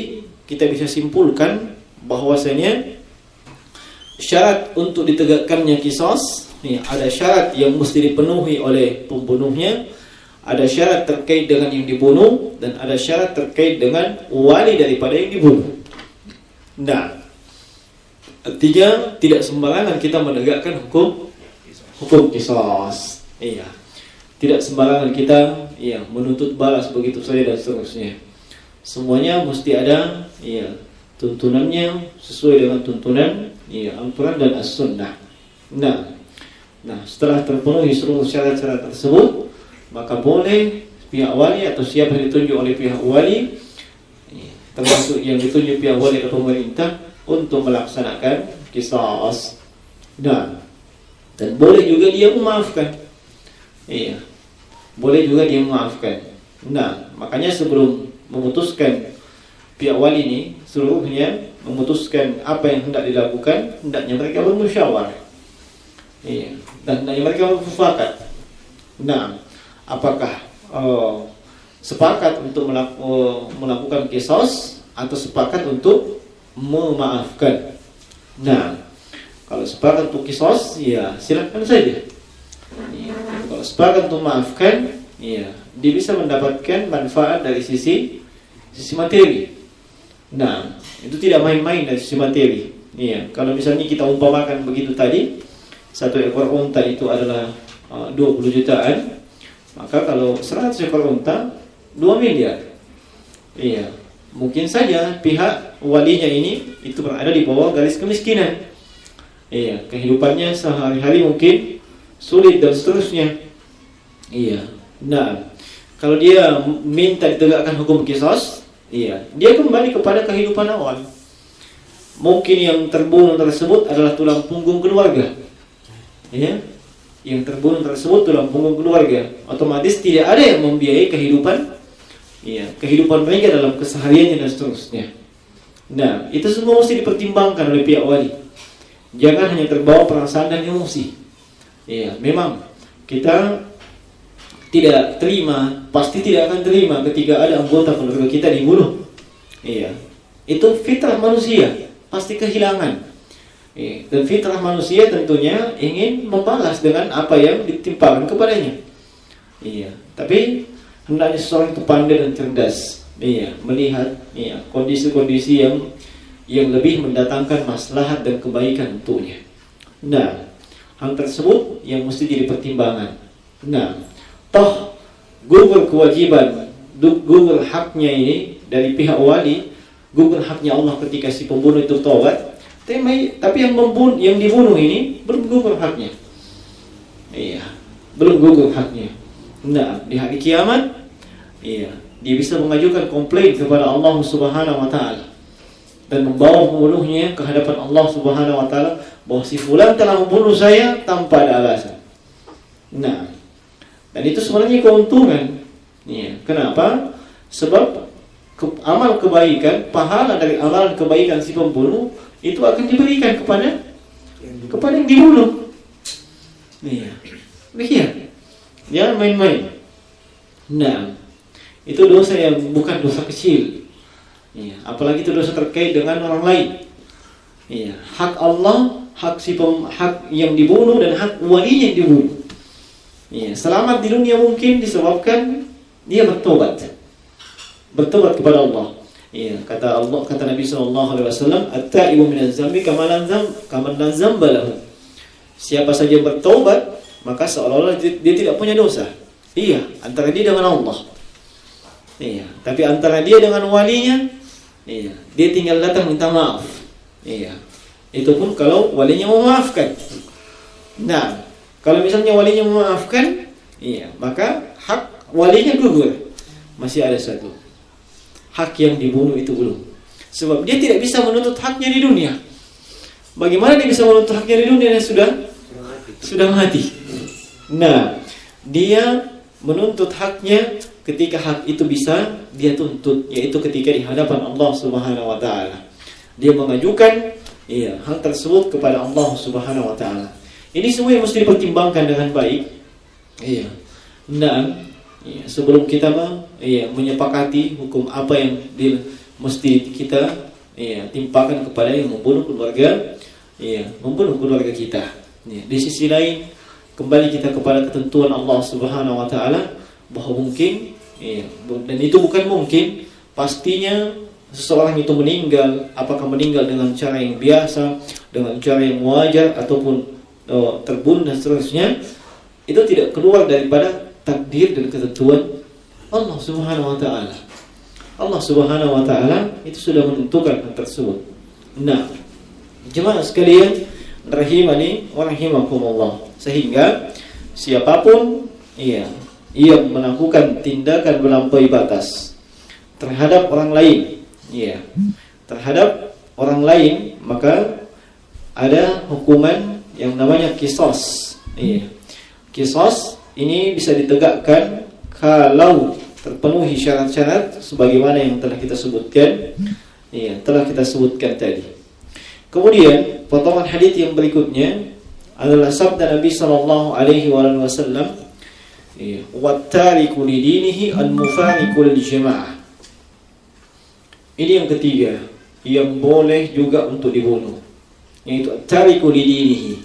kita bisa simpulkan bahwasanya syarat untuk ditegakkannya kisos, ada syarat yang mesti dipenuhi oleh pembunuhnya, ada syarat terkait dengan yang dibunuh, dan ada syarat terkait dengan wali daripada yang dibunuh. Nah, artinya tidak sembarangan kita menegakkan hukum kisos. Tidak sembarangan kita menuntut balas begitu saja dan seterusnya. Semuanya mesti ada tuntunannya sesuai dengan tuntunan Al-Quran dan As-Sunnah. Nah, setelah terpenuhi seluruh syarat-syarat tersebut, maka boleh pihak wali atau siapa yang ditunjuk oleh pihak wali, termasuk yang ditunjuk pihak wali atau pemerintah, untuk melaksanakan kisos. Dan boleh juga dia memaafkan. Boleh juga dia memaafkan. Nah, makanya sebelum memutuskan pihak wali ini seluruhnya memutuskan apa yang hendak dilakukan, hendaknya mereka bermusyawarah. Dan hendaknya mereka bermufakat. Nah, apakah sepakat untuk melakukan kisos atau sepakat untuk memaafkan? Nah, kalau sepakat untuk kisos, silakan saja. Kalau sepakat untuk memaafkan, dia bisa mendapatkan manfaat dari sisi materi. Nah, itu tidak main-main dari sisi materi. Kalau misalnya kita umpamakan begitu tadi, satu ekor unta itu adalah 20 jutaan, maka kalau 100 ekor unta 2 miliar. Mungkin saja pihak walinya ini itu berada di bawah garis kemiskinan. Kehidupannya sehari-hari mungkin sulit dan seterusnya. Nah, kalau dia minta ditegakkan hukum kisos, dia kembali kepada kehidupan awal. Mungkin yang terbunuh tersebut adalah tulang punggung keluarga. Yang terbunuh tersebut tulang punggung keluarga. Otomatis tidak ada yang membiayai kehidupan mereka dalam kesehariannya dan seterusnya. Nah, itu semua mesti dipertimbangkan oleh pihak wali. Jangan hanya terbawa perasaan dan emosi. Iya, memang kita tidak terima, pasti tidak akan terima ketika ada anggota keluarga kita dibunuh. Iya, itu fitrah manusia, pasti kehilangan. Iya, dan fitrah manusia tentunya ingin membalas dengan apa yang ditimpakan kepadanya. Iya, tapi hendaknya seseorang itu pandai dan cerdas. Iya, melihat kondisi-kondisi yang lebih mendatangkan maslahat dan kebaikan untuknya. Nah, hal tersebut yang mesti jadi pertimbangan. Nah, toh gugur kewajiban, gugur haknya ini dari pihak wali, gugur haknya Allah ketika si pembunuh itu taubat. Tapi yang dibunuh ini belum gugur haknya. Iya, belum gugur haknya. Nah, di hari kiamat, iya, dia bisa mengajukan komplain kepada Allah Subhanahu wa taala dan membawa pembunuhnya ke hadapan Allah Subhanahu wa taala bahwa si fulan telah membunuh saya tanpa ada alasan. Nah, dan itu sebenarnya keuntungan. Ya, kenapa? Sebab amal kebaikan, pahala dari amalan kebaikan si pembunuh itu akan diberikan kepada yang dibunuh. Iya. Demikian. Jangan main-main. Nah, itu dosa yang bukan dosa kecil. Iya, apalagi itu dosa terkait dengan orang lain. Iya, hak Allah, hak yang dibunuh dan hak walinya yang dibunuh. Iya, selamat di dunia mungkin disebabkan dia bertobat kepada Allah. Iya, kata Nabi SAW, at-taibu minaz zambi kama la dzamba lahu. Siapa saja bertobat, maka seolah-olah dia tidak punya dosa. Iya, antara dia dengan Allah. Iya, tapi antara dia dengan walinya, iya, dia tinggal datang minta maaf. Iya. Itu pun kalau walinya memaafkan. Nah, kalau misalnya walinya memaafkan, iya, maka hak walinya gugur. Masih ada satu. Hak yang dibunuh itu belum. Sebab dia tidak bisa menuntut haknya di dunia. Bagaimana dia bisa menuntut haknya di dunia yang sudah mati? Nah, dia menuntut haknya ketika hak itu bisa dia tuntut, yaitu ketika di hadapan Allah Subhanahu wa taala. Dia mengajukan hal tersebut kepada Allah Subhanahu wa taala. Ini semua yang mesti dipertimbangkan dengan baik. Iya. Nah, sebelum kita menyepakati hukum apa yang mesti kita timpakan kepada yang membunuh keluarga kita. Di sisi lain, kembali kita kepada ketentuan Allah Subhanahu wa taala bahwa mungkin dan itu bukan mungkin, pastinya seseorang itu meninggal, apakah meninggal dengan cara yang biasa, dengan cara yang wajar ataupun terbunuh dan seterusnya, itu tidak keluar daripada takdir dan ketentuan Allah Subhanahu wa taala. Allah Subhanahu wa taala itu sudah menentukan hal tersebut. Nah, jemaah sekalian rahimani wa rahimakumullah, sehingga siapapun yang melakukan tindakan melampaui batas terhadap orang lain, terhadap orang lain, maka ada hukuman yang namanya qisas. Qisas ini bisa ditegakkan kalau terpenuhi syarat-syarat sebagaimana yang telah kita sebutkan, tadi. Kemudian potongan hadis yang berikutnya adalah sabda Nabi sallallahu alaihi wasallam, "Wattariku lidinihi al-mufariqu lil-jamaah." Ini yang ketiga yang boleh juga untuk dibunuh, yaitu at-tariku lidinihi.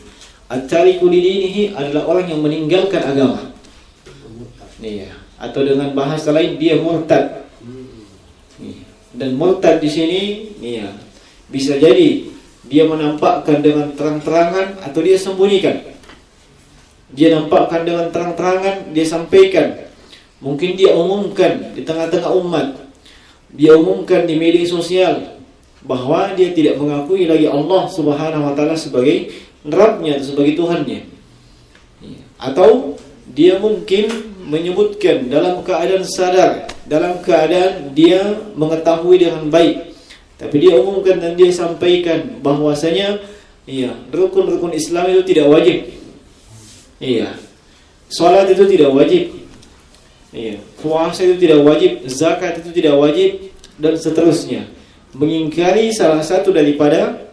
At-tariku lidinihi adalah orang yang meninggalkan agama. Atau dengan bahasa lain dia murtad. Dan murtad di sini bisa jadi dia menampakkan dengan terang-terangan atau dia sembunyikan. Dia nampakkan dengan terang-terangan, dia sampaikan. Mungkin dia umumkan di tengah-tengah umat. Dia umumkan di media sosial bahwa dia tidak mengakui lagi Allah Subhanahu wa taala sebagai Rabbnya, sebagai Tuhannya. Atau dia mungkin menyebutkan dalam keadaan sadar, dalam keadaan dia mengetahui dengan baik, tapi dia umumkan dan dia sampaikan bahwasanya rukun-rukun Islam itu tidak wajib. Salat itu tidak wajib. Puasa itu tidak wajib, zakat itu tidak wajib, dan seterusnya. Mengingkari salah satu daripada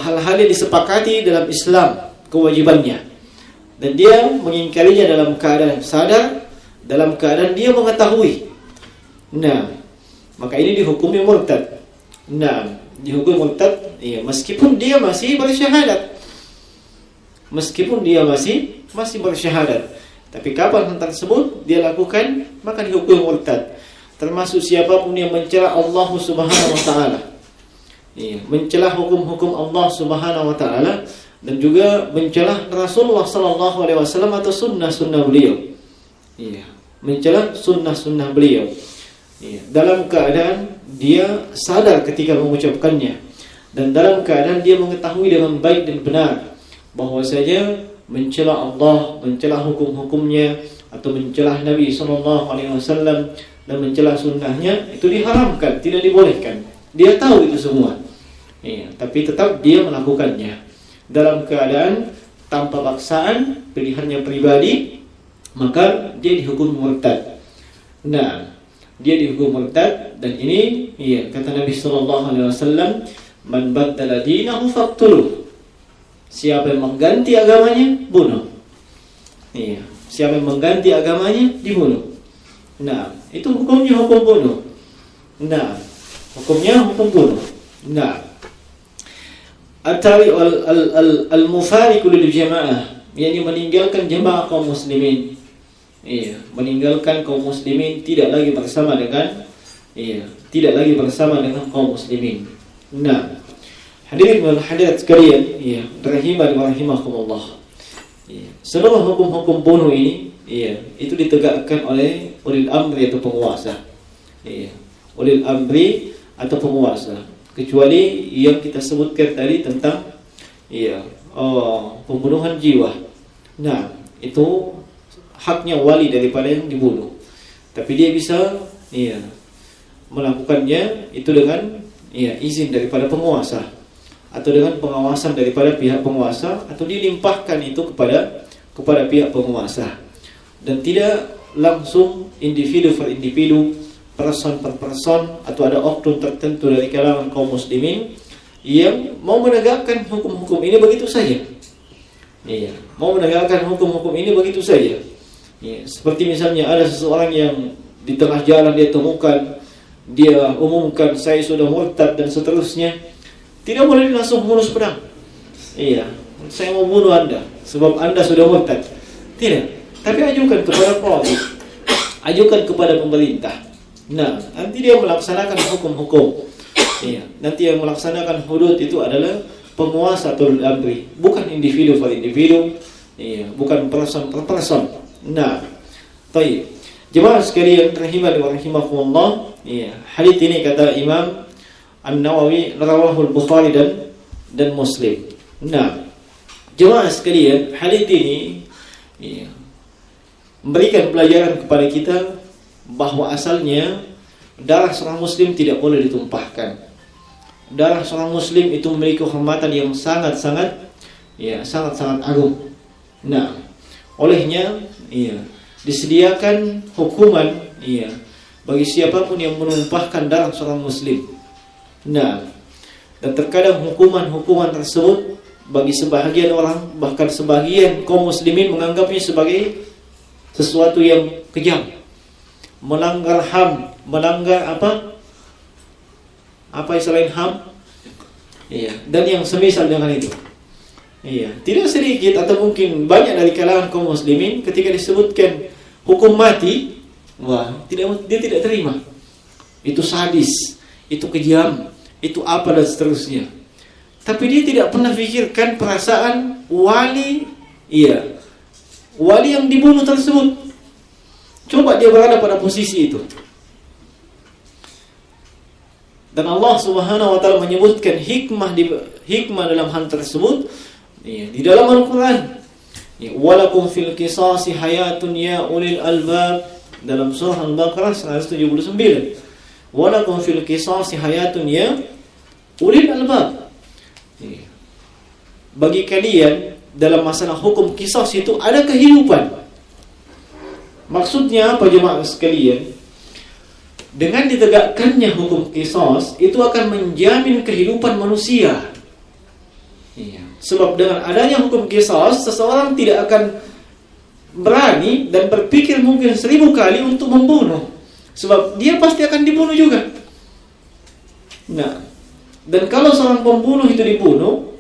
hal-hal yang disepakati dalam Islam. kewajibannya, dan dia mengingkarinya dalam keadaan sadar, dalam keadaan dia mengetahui. Nah, maka ini dihukumi murtad. Nah, dihukumi murtad, ya, meskipun dia masih bersyahadat. Meskipun dia masih bersyahadat. Tapi kapan hal tersebut dia lakukan, maka dihukumi murtad. Termasuk siapapun yang mencela Allah Subhanahu wa taala. Iya, mencela hukum-hukum Allah Subhanahu wa taala dan juga mencela Rasulullah sallallahu alaihi wasallam atau sunnah-sunnah beliau. Iya, mencela sunnah-sunnah beliau. Iya, dalam keadaan dia sadar ketika mengucapkannya dan dalam keadaan dia mengetahui dengan baik dan benar bahwasanya mencela Allah, mencela hukum-hukumnya atau mencela Nabi sallallahu alaihi wasallam dan mencela sunnahnya itu diharamkan, tidak dibolehkan. Dia tahu itu semua. Iya, tapi tetap dia melakukannya dalam keadaan tanpa paksaan, pilihannya pribadi, maka dia dihukum murtad. Nah, dia dihukum murtad dan ini iya kata Nabi sallallahu alaihi wasallam, man baddala dinahu faqtuluh. Siapa yang mengganti agamanya, bunuh. Iya, siapa yang mengganti agamanya dibunuh. Nah, itu hukumnya hukum bunuh. Nah, hukumnya hukum bunuh. Nah, at-tari al-mufariqu lil jamaah, yakni meninggalkan jemaah kaum muslimin. Iya, meninggalkan kaum muslimin, tidak lagi bersama dengan kaum muslimin. Nah, hadirin wal hadirat sekalian, iya, rahimani wa rahimakumullah. Iya, seluruh hukum-hukum bunuh ini, iya, itu ditegakkan oleh ulil amri atau penguasa. Iya, ulil amri atau penguasa. Kecuali yang kita sebutkan tadi tentang pembunuhan jiwa. Nah, itu haknya wali daripada yang dibunuh. Tapi dia bisa melakukannya itu dengan izin daripada penguasa atau dengan pengawasan daripada pihak penguasa, atau dilimpahkan itu kepada pihak penguasa, dan tidak langsung individu per individu, person per person, atau ada oknum tertentu dari kalangan kaum muslimin yang mau menegakkan hukum-hukum ini begitu saja. Iya, mau menegakkan hukum-hukum ini begitu saja. Iya, seperti misalnya ada seseorang yang di tengah jalan dia temukan, dia umumkan saya sudah murtad dan seterusnya. Tidak boleh langsung hulus pedang. Iya, saya mau bunuh Anda sebab Anda sudah murtad. Tidak, tapi ajukan kepada polisi, ajukan kepada pemerintah. Nah, nanti dia melaksanakan hukum-hukum. Iya, nanti yang melaksanakan hudud itu adalah penguasa atau amri, bukan individu per individu. Iya, bukan person per person. Nah, baik. Jemaah sekalian rahimani wa rahimakumullah. Iya, hadits ini kata Imam An-Nawawi rawahu al-Bukhari dan Muslim. Nah, jemaah sekalian, hadits ini memberikan pelajaran kepada kita bahwa asalnya darah seorang muslim tidak boleh ditumpahkan. Darah seorang muslim itu memiliki kehormatan yang sangat-sangat agung. Nah, olehnya disediakan hukuman bagi siapapun yang menumpahkan darah seorang muslim. Nah, dan terkadang hukuman tersebut bagi sebahagian orang, bahkan sebagian kaum muslimin menganggapnya sebagai sesuatu yang kejam, melanggar HAM, melanggar apa selain HAM, dan yang semisal dengan itu. Tidak sedikit atau mungkin banyak dari kalangan kaum muslimin ketika disebutkan hukum mati, dia tidak terima. Itu sadis, itu kejam, itu apa dan seterusnya. Tapi dia tidak pernah pikirkan perasaan wali yang dibunuh tersebut. Coba dia berada pada posisi itu. Dan Allah Subhanahu wa taala menyebutkan hikmah dalam hal tersebut di dalam Al-Qur'an. Walakum fil qisasi hayatun ya ulil albab, dalam surah Al-Baqarah 179. Walakum fil qisasi hayatun ya ulil albab. Bagi kalian dalam masalah hukum qisas itu ada kehidupan. Maksudnya apa jemaah sekalian? Dengan ditegakkannya hukum qisas itu akan menjamin kehidupan manusia. Sebab dengan adanya hukum qisas, seseorang tidak akan berani dan berpikir mungkin 1000 kali untuk membunuh. Sebab dia pasti akan dibunuh juga. Nah, dan kalau seorang pembunuh itu dibunuh,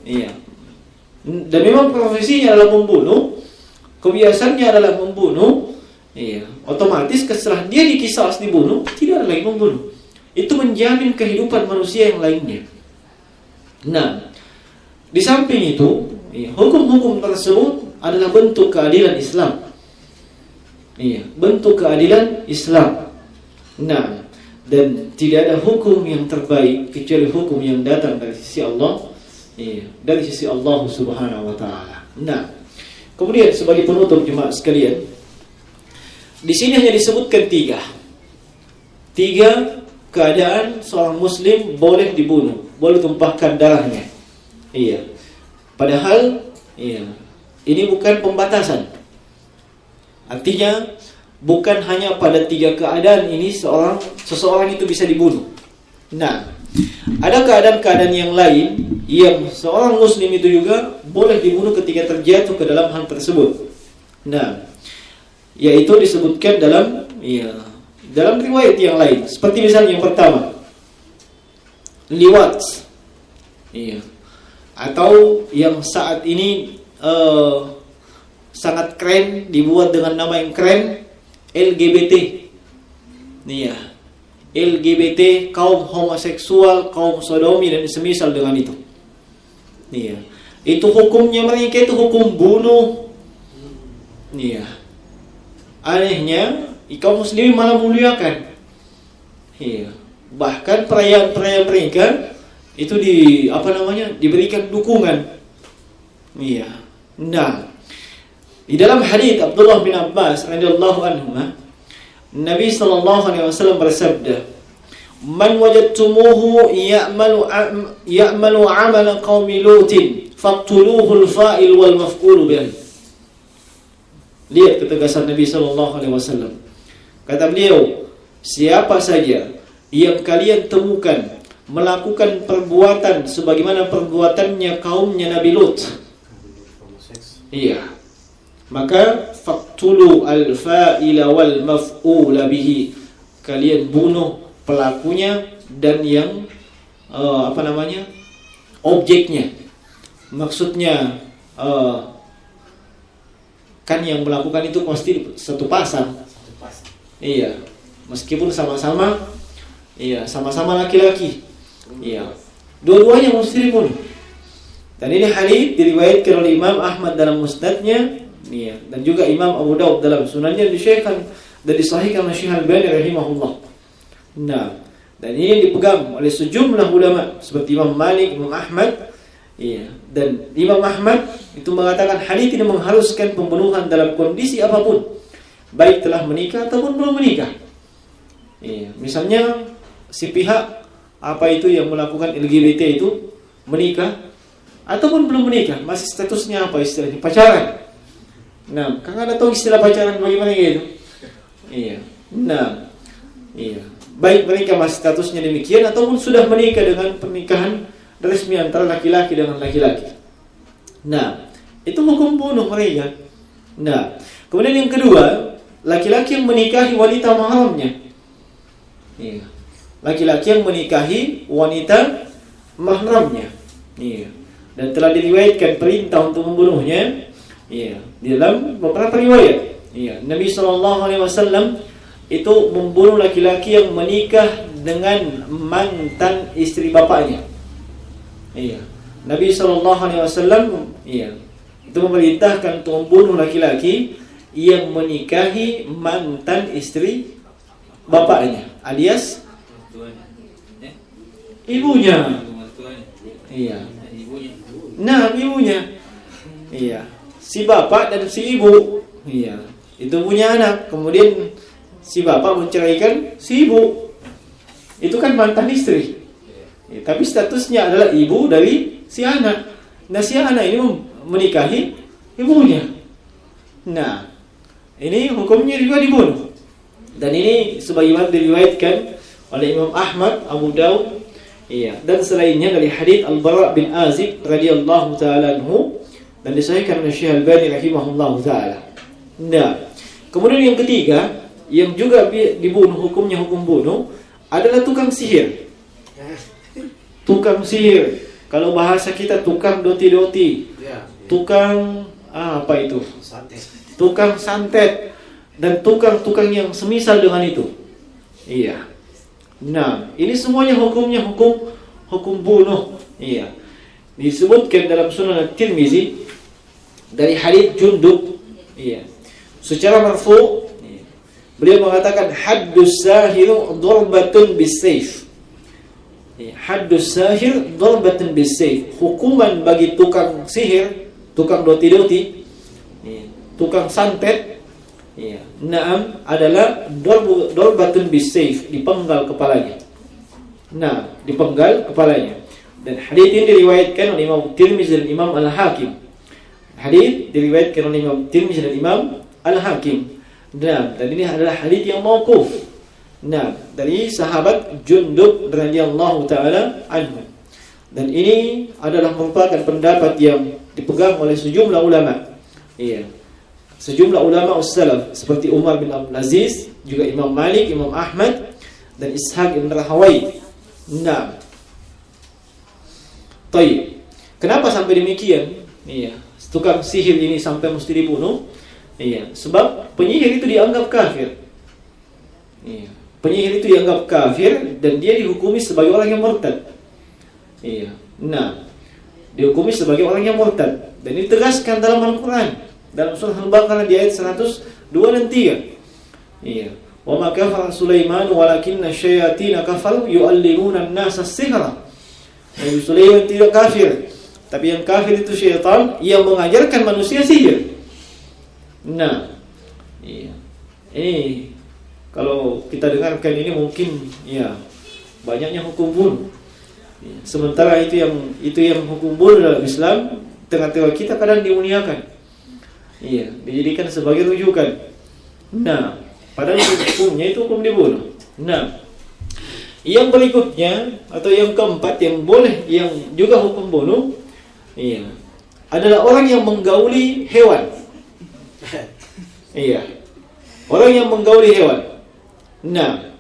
dan memang profesinya adalah membunuh, kebiasaannya adalah membunuh, otomatis setelah dia dikisas dibunuh, tidak ada lagi membunuh. Itu menjamin kehidupan manusia yang lainnya. Nah, di samping itu, hukum-hukum tersebut adalah bentuk keadilan Islam. Bentuk keadilan Islam. Nah, dan tidak ada hukum yang terbaik kecuali hukum yang datang dari sisi Allah, dari sisi Allah Subhanahu wa taala. Nah, kemudian sebagai penutup jemaah sekalian, di sini hanya disebutkan tiga keadaan seorang muslim boleh dibunuh, boleh tumpahkan darahnya. Padahal ini bukan pembatasan. Artinya bukan hanya pada 3 keadaan ini seseorang itu bisa dibunuh. Nah, ada keadaan-keadaan yang lain yang seorang muslim itu juga boleh dibunuh ketika terjatuh ke dalam hal tersebut. Nah, yaitu disebutkan dalam riwayat yang lain. Seperti misalnya yang pertama, liwat. Atau yang saat ini sangat keren, dibuat dengan nama yang keren, LGBT. LGBT, kaum homoseksual, kaum sodomi dan semisal dengan itu. Itu hukumnya mereka itu hukum bunuh. Anehnya, kaum muslimin malah muliakan. Bahkan perayaan-perayaan mereka itu diberikan dukungan. Nah, di dalam hadits Abdullah bin Abbas radhiyallahu anhu, Nabi sallallahu alaihi wasallam bersabda, "Man wajadtumuhu ya'malu 'amala qaumi Lutin, faqtuluhu al-fa'il wal maf'ul bih." Lihat ketegasan Nabi sallallahu alaihi wasallam. Kata beliau, siapa saja yang kalian temukan melakukan perbuatan sebagaimana perbuatannya kaumnya Nabi Lut, maka faqtulu al-fa'ila wal maf'ula bihi, kalian bunuh pelakunya dan yang objeknya. Maksudnya kan yang melakukan itu pasti satu pasang. Meskipun sama-sama laki-laki. Dua-duanya mesti dibunuh. Dan ini hadits diriwayatkan oleh Imam Ahmad dalam musnadnya, dan juga Imam Abu Daud dalam sunannya, disahihkan dan disahihkan oleh Syekh Al-Albani rahimahullah. Nah, dan ini dipegang oleh sejumlah ulama seperti Imam Malik, Imam Ahmad. Dan Imam Ahmad itu mengatakan hadits ini mengharuskan pembunuhan dalam kondisi apapun, baik telah menikah ataupun belum menikah. Misalnya si pihak yang melakukan LGBT itu menikah ataupun belum menikah, masih statusnya istilahnya pacaran. Nah, kan ada tahu istilah pacaran bagaimana gitu? Baik mereka masih statusnya demikian ataupun sudah menikah dengan pernikahan resmi antara laki-laki dengan laki-laki. Nah, itu hukum bunuh mereka. Nah, kemudian yang kedua, laki-laki yang menikahi wanita mahramnya. Laki-laki yang menikahi wanita mahramnya. Dan telah diriwayatkan perintah untuk membunuhnya. Di dalam beberapa riwayat. Nabi SAW itu membunuh laki-laki yang menikah dengan mantan istri bapaknya. Nabi SAW itu memerintahkan untuk membunuh laki-laki yang menikahi mantan istri bapaknya, alias ibunya. Nah, ibunya. Si bapak dan si ibu. Itu punya anak. Kemudian si bapak menceraikan si ibu. Itu kan mantan istri. Tapi statusnya adalah ibu dari si anak. Nah, si anak ini menikahi ibunya. Nah, ini hukumnya juga dibunuh. Dan ini sebagaimana diriwayatkan oleh Imam Ahmad, Abu Daud, Iya, dan selainnya dari hadits Al-Bara' bin Azib radhiyallahu taala anhu dan disahihkan oleh Syekh Al-Albani rahimahullahu taala. Nah, kemudian yang ketiga yang juga dibunuh hukumnya hukum bunuh adalah tukang sihir. Tukang sihir. Kalau bahasa kita tukang doti-doti. Tukang apa itu? Tukang santet dan tukang-tukang yang semisal dengan itu. Iya. Nah, ini semuanya hukumnya hukum bunuh. Iya. Disebutkan dalam Sunan At-Tirmizi dari hadits Jundub. Iya. Secara marfu, beliau mengatakan haddus sahiru darbatun bis-sayf. Haddus sahir darbatun bis-sayf. Hukuman bagi tukang sihir, tukang doti-doti, tukang santet, naam adalah darbatun bis-sayf, dipenggal kepalanya. Nah, dipenggal kepalanya. Dan hadis ini diriwayatkan oleh Imam Tirmizi dan Imam Al-Hakim. Hadis diriwayatkan oleh Imam Tirmizi dan Imam Al-Hakim. Nah, dan ini adalah hadis yang mauquf. Nah, dari sahabat Jundub radhiyallahu taala anhu. Dan ini adalah merupakan pendapat yang dipegang oleh sejumlah ulama. Iya. Sejumlah ulama salaf seperti Umar bin Abdul Aziz, juga Imam Malik, Imam Ahmad dan Ishaq bin Rahawai. Nah. Baik. Kenapa sampai demikian? Iya. Tukang sihir ini sampai mesti dibunuh? Iya, sebab penyihir itu dianggap kafir. Iya. Penyihir itu dianggap kafir dan dia dihukumi sebagai orang yang murtad. Iya. Nah, dihukumi sebagai orang yang murtad dan ini ditegaskan dalam Al-Qur'an. Dalam surah Al-Baqarah di ayat 102 dan 3. Iya. Wa ma kafara Sulaiman walakinna syayatin kafaru yu'allimuna an-nasa as-sihra. Nabi Sulaiman tidak kafir, tapi yang kafir itu syaitan yang mengajarkan manusia sihir. Nah, iya. Kalau kita dengarkan ini mungkin ya banyaknya hukum bunuh. Sementara itu yang hukum bunuh dalam Islam tengah-tengah kita kadang dimuliakan. Iya, dijadikan sebagai rujukan. Nah, padahal hukumnya itu hukum dibunuh. Nah, yang berikutnya atau yang keempat yang boleh yang juga hukum bunuh, iya, adalah orang yang menggauli hewan. Iya, orang yang menggauli hewan. Nah,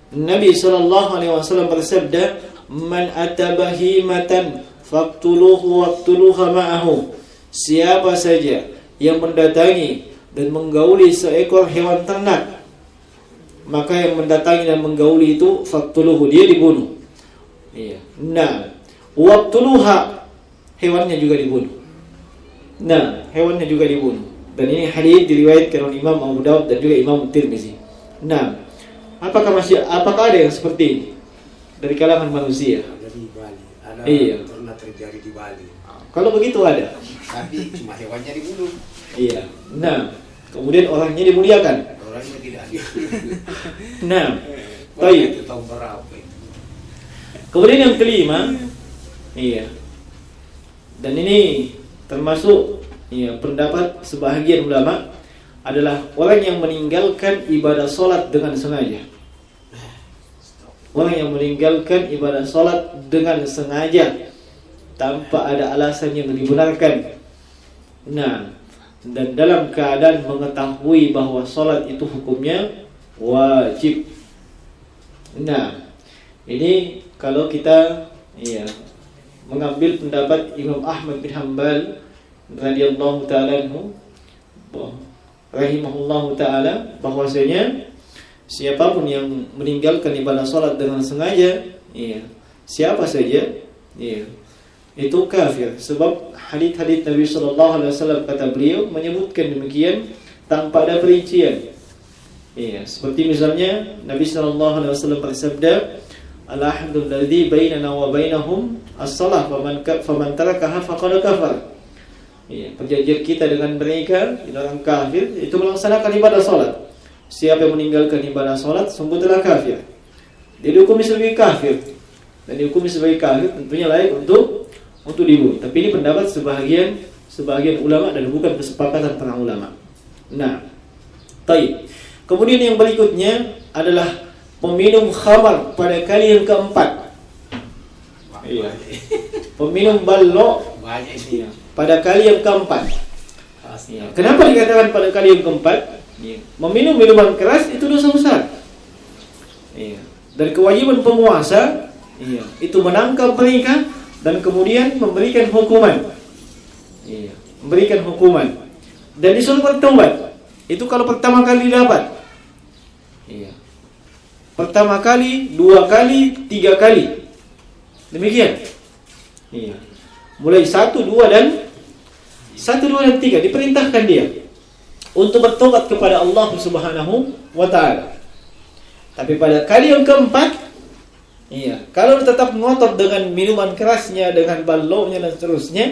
Nabi SAW bersabda, "Man atabahimatan faqtuluhu waqtuluha ma'ahu." Siapa saja yang mendatangi dan menggauli seekor hewan ternak, maka yang mendatangi dan menggauli itu faqtuluhu, dia dibunuh. Iya. Nah, waqtuluha, hewannya juga dibunuh. Nah, hewannya juga dibunuh. Dan ini hadis diriwayatkan oleh Imam Abu Dawud dan juga Imam Tirmizi. Nah, apakah ada yang seperti ini dari kalangan manusia? Ada di Bali. Ada iya. Pernah terjadi di Bali. Kalau begitu ada. Tapi cuma hewannya dibunuh. Iya. Nah, kemudian orangnya dimuliakan. Orangnya tidak. Nah, baik. Tahun berapa itu? Kemudian yang kelima, iya. Dan ini termasuk pendapat sebahagian ulama adalah orang yang meninggalkan ibadah solat dengan sengaja. Orang yang meninggalkan ibadah solat dengan sengaja tanpa ada alasan yang dibenarkan. Nah, dan dalam keadaan mengetahui bahwa solat itu hukumnya wajib. Nah, ini kalau kita mengambil pendapat Imam Ahmad bin Hanbal radhiyallahu ta'ala anhu, rahimahullahu ta'ala, bahwasanya siapapun yang meninggalkan ibadah salat dengan sengaja, siapa saja, itu kafir. Sebab hadits Nabi sallallahu alaihi wasallam, kata beliau, menyebutkan demikian tanpa ada perincian. Seperti misalnya Nabi sallallahu alaihi wasallam bersabda, "Alhamdulilladzi bainana wa bainahum as-shalah, faman tarakaha faqad kafar." Perjanjian kita dengan mereka, orang kafir, itu melaksanakan ibadah salat. Siapa yang meninggalkan ibadah salat, sungguh telah kafir. Dia dihukumi sebagai kafir. Dan dihukumi sebagai kafir tentunya layak untuk dibunuh. Tapi ini pendapat sebagian ulama dan bukan kesepakatan para ulama. Nah, baik. Kemudian yang berikutnya adalah peminum khamar pada kali yang keempat. Iya. Peminum balok Banyak ini. pada kali yang keempat. Pasti. Kenapa dikatakan pada kali yang keempat? Meminum minuman keras itu dosa besar. Iya. Dan kewajiban penguasa, iya, itu menangkap mereka dan kemudian memberikan hukuman. Iya, memberikan hukuman. Dan disuruh bertaubat. Itu kalau pertama kali dapat. Iya. Pertama kali, 2 kali, 3 kali. Demikian. Iya. Mulai 1, 2 dan 3 diperintahkan dia untuk bertobat kepada Allah Subhanahu wa taala. Tapi pada kali yang keempat, iya, kalau tetap ngotot dengan minuman kerasnya, dengan baloknya dan seterusnya,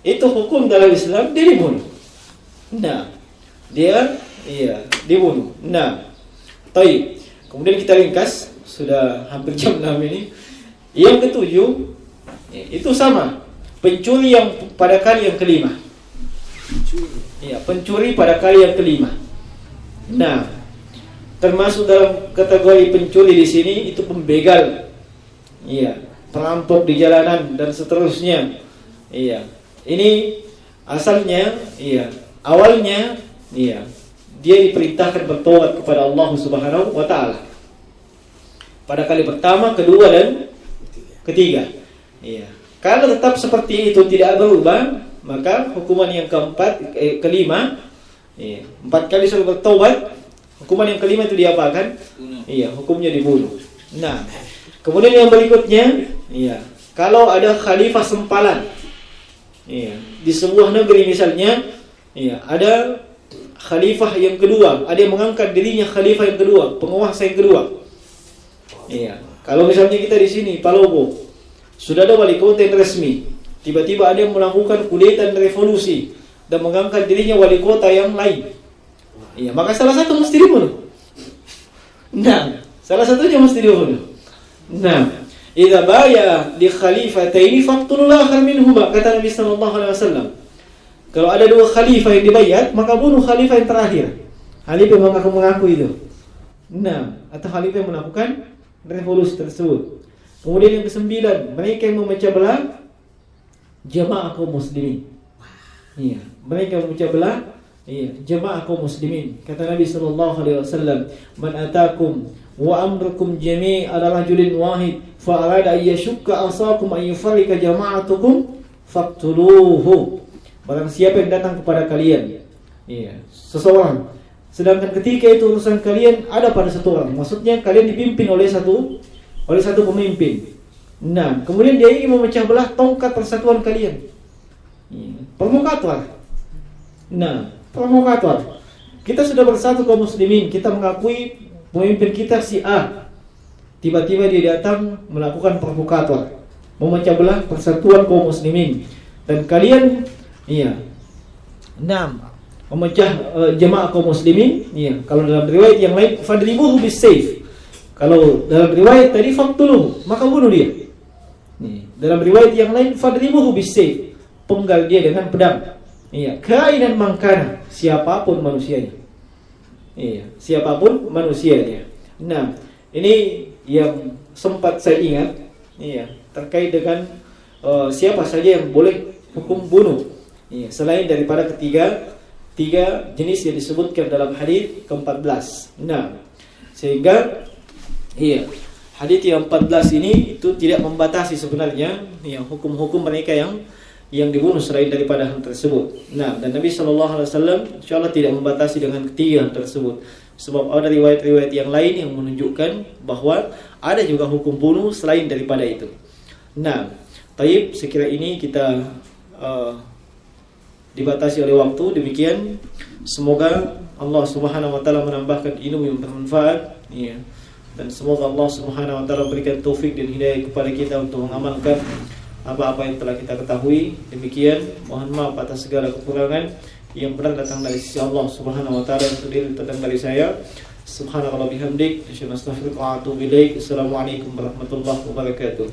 itu hukum dalam Islam dia dibunuh. Nah, dia dibunuh. Nah, baik. Kemudian kita ringkas, sudah hampir jam 6 ini. Yang ketujuh, itu sama, pencuri yang pada kali yang kelima. Iya, pencuri pada kali yang kelima. Nah, termasuk dalam kategori pencuri di sini itu pembegal. Iya, perampok di jalanan dan seterusnya. Iya. Ini asalnya, iya, awalnya, iya, dia diperintahkan bertobat kepada Allah Subhanahu wa taala. Pada kali pertama, kedua dan ketiga. Iya. Kalau tetap seperti itu tidak berubah, maka hukuman yang kelima, iya, 4 kali suruh bertobat, hukuman yang kelima itu diapakan? Iya, hukumnya dibunuh. Nah, kemudian yang berikutnya, iya, kalau ada khalifah sempalan, iya, di sebuah negeri misalnya, iya, ada khalifah yang kedua, ada yang mengangkat dirinya khalifah yang kedua, penguasa yang kedua. Iya, kalau misalnya kita di sini Palopo, sudah ada wali kota yang resmi, tiba-tiba ada yang melakukan kudeta dan revolusi dan mengangkat dirinya wali kota yang lain. Iya, maka salah satu mesti dibunuh. Nah, salah satunya mesti dibunuh. Nah, idza baya di khalifataini faqtulul akhar minhuma, kata Nabi sallallahu alaihi wasallam. Kalau ada 2 khalifah yang dibayat, maka bunuh khalifah yang terakhir. Khalifah yang mengaku itu. Nah, atau khalifah yang melakukan revolusi tersebut. Kemudian yang ke-9, mereka yang memecah belah jamaah kaum muslimin. Iya, mereka yang memecah belah, iya, jamaah kaum muslimin. Kata Nabi sallallahu alaihi wasallam, "Man atakum wa amrukum jami' ala rajulin wahid fa arada ay yashukka asakum ay yufarrika jama'atukum faqtuluhu." Barang siapa yang datang kepada kalian, iya, seseorang, sedangkan ketika itu urusan kalian ada pada satu orang, maksudnya kalian dipimpin oleh satu pemimpin. Nah, kemudian dia ingin memecah belah tongkat persatuan kalian. Provokator. Nah, provokator. Kita sudah bersatu kaum muslimin, kita mengakui pemimpin kita si A. Tiba-tiba dia datang melakukan provokator, memecah belah persatuan kaum muslimin. Dan kalian, iya, 6, memecah jemaah kaum muslimin. Iya, kalau dalam riwayat yang lain fadribuhu bisayf. Kalau dalam riwayat tadi faqtuluhu, maka bunuh dia. Nih, dalam riwayat yang lain fadribuhu bisayf, penggal dia dengan pedang. Iya, kainan mangkana, siapapun manusianya. Iya, siapapun manusianya. Nah, ini yang sempat saya ingat, iya, terkait dengan siapa saja yang boleh hukum bunuh. Iya, selain daripada tiga jenis yang disebutkan dalam hadis ke-14. Nah, sehingga iya, hadis yang 14 ini itu tidak membatasi sebenarnya yang hukum-hukum mereka yang dibunuh selain daripada hal tersebut. Nah, dan Nabi SAW insyaallah tidak membatasi dengan ketiga hal tersebut. Sebab ada riwayat-riwayat yang lain yang menunjukkan bahwa ada juga hukum bunuh selain daripada itu. Nah, taib, sekira ini kita dibatasi oleh waktu. Demikian, semoga Allah Subhanahu wa taala menambahkan ilmu yang bermanfaat, ya. Dan semoga Allah Subhanahu wa taala berikan taufik dan hidayah kepada kita untuk mengamalkan apa-apa yang telah kita ketahui. Demikian, mohon maaf atas segala kekurangan. Yang benar datang dari sisi Allah Subhanahu wa taala, yang keliru datang dari saya. Subhanallah bihamdik, asyhadu an la ilaha illa anta astaghfiruka wa atubu ilaik. Assalamualaikum warahmatullahi wabarakatuh.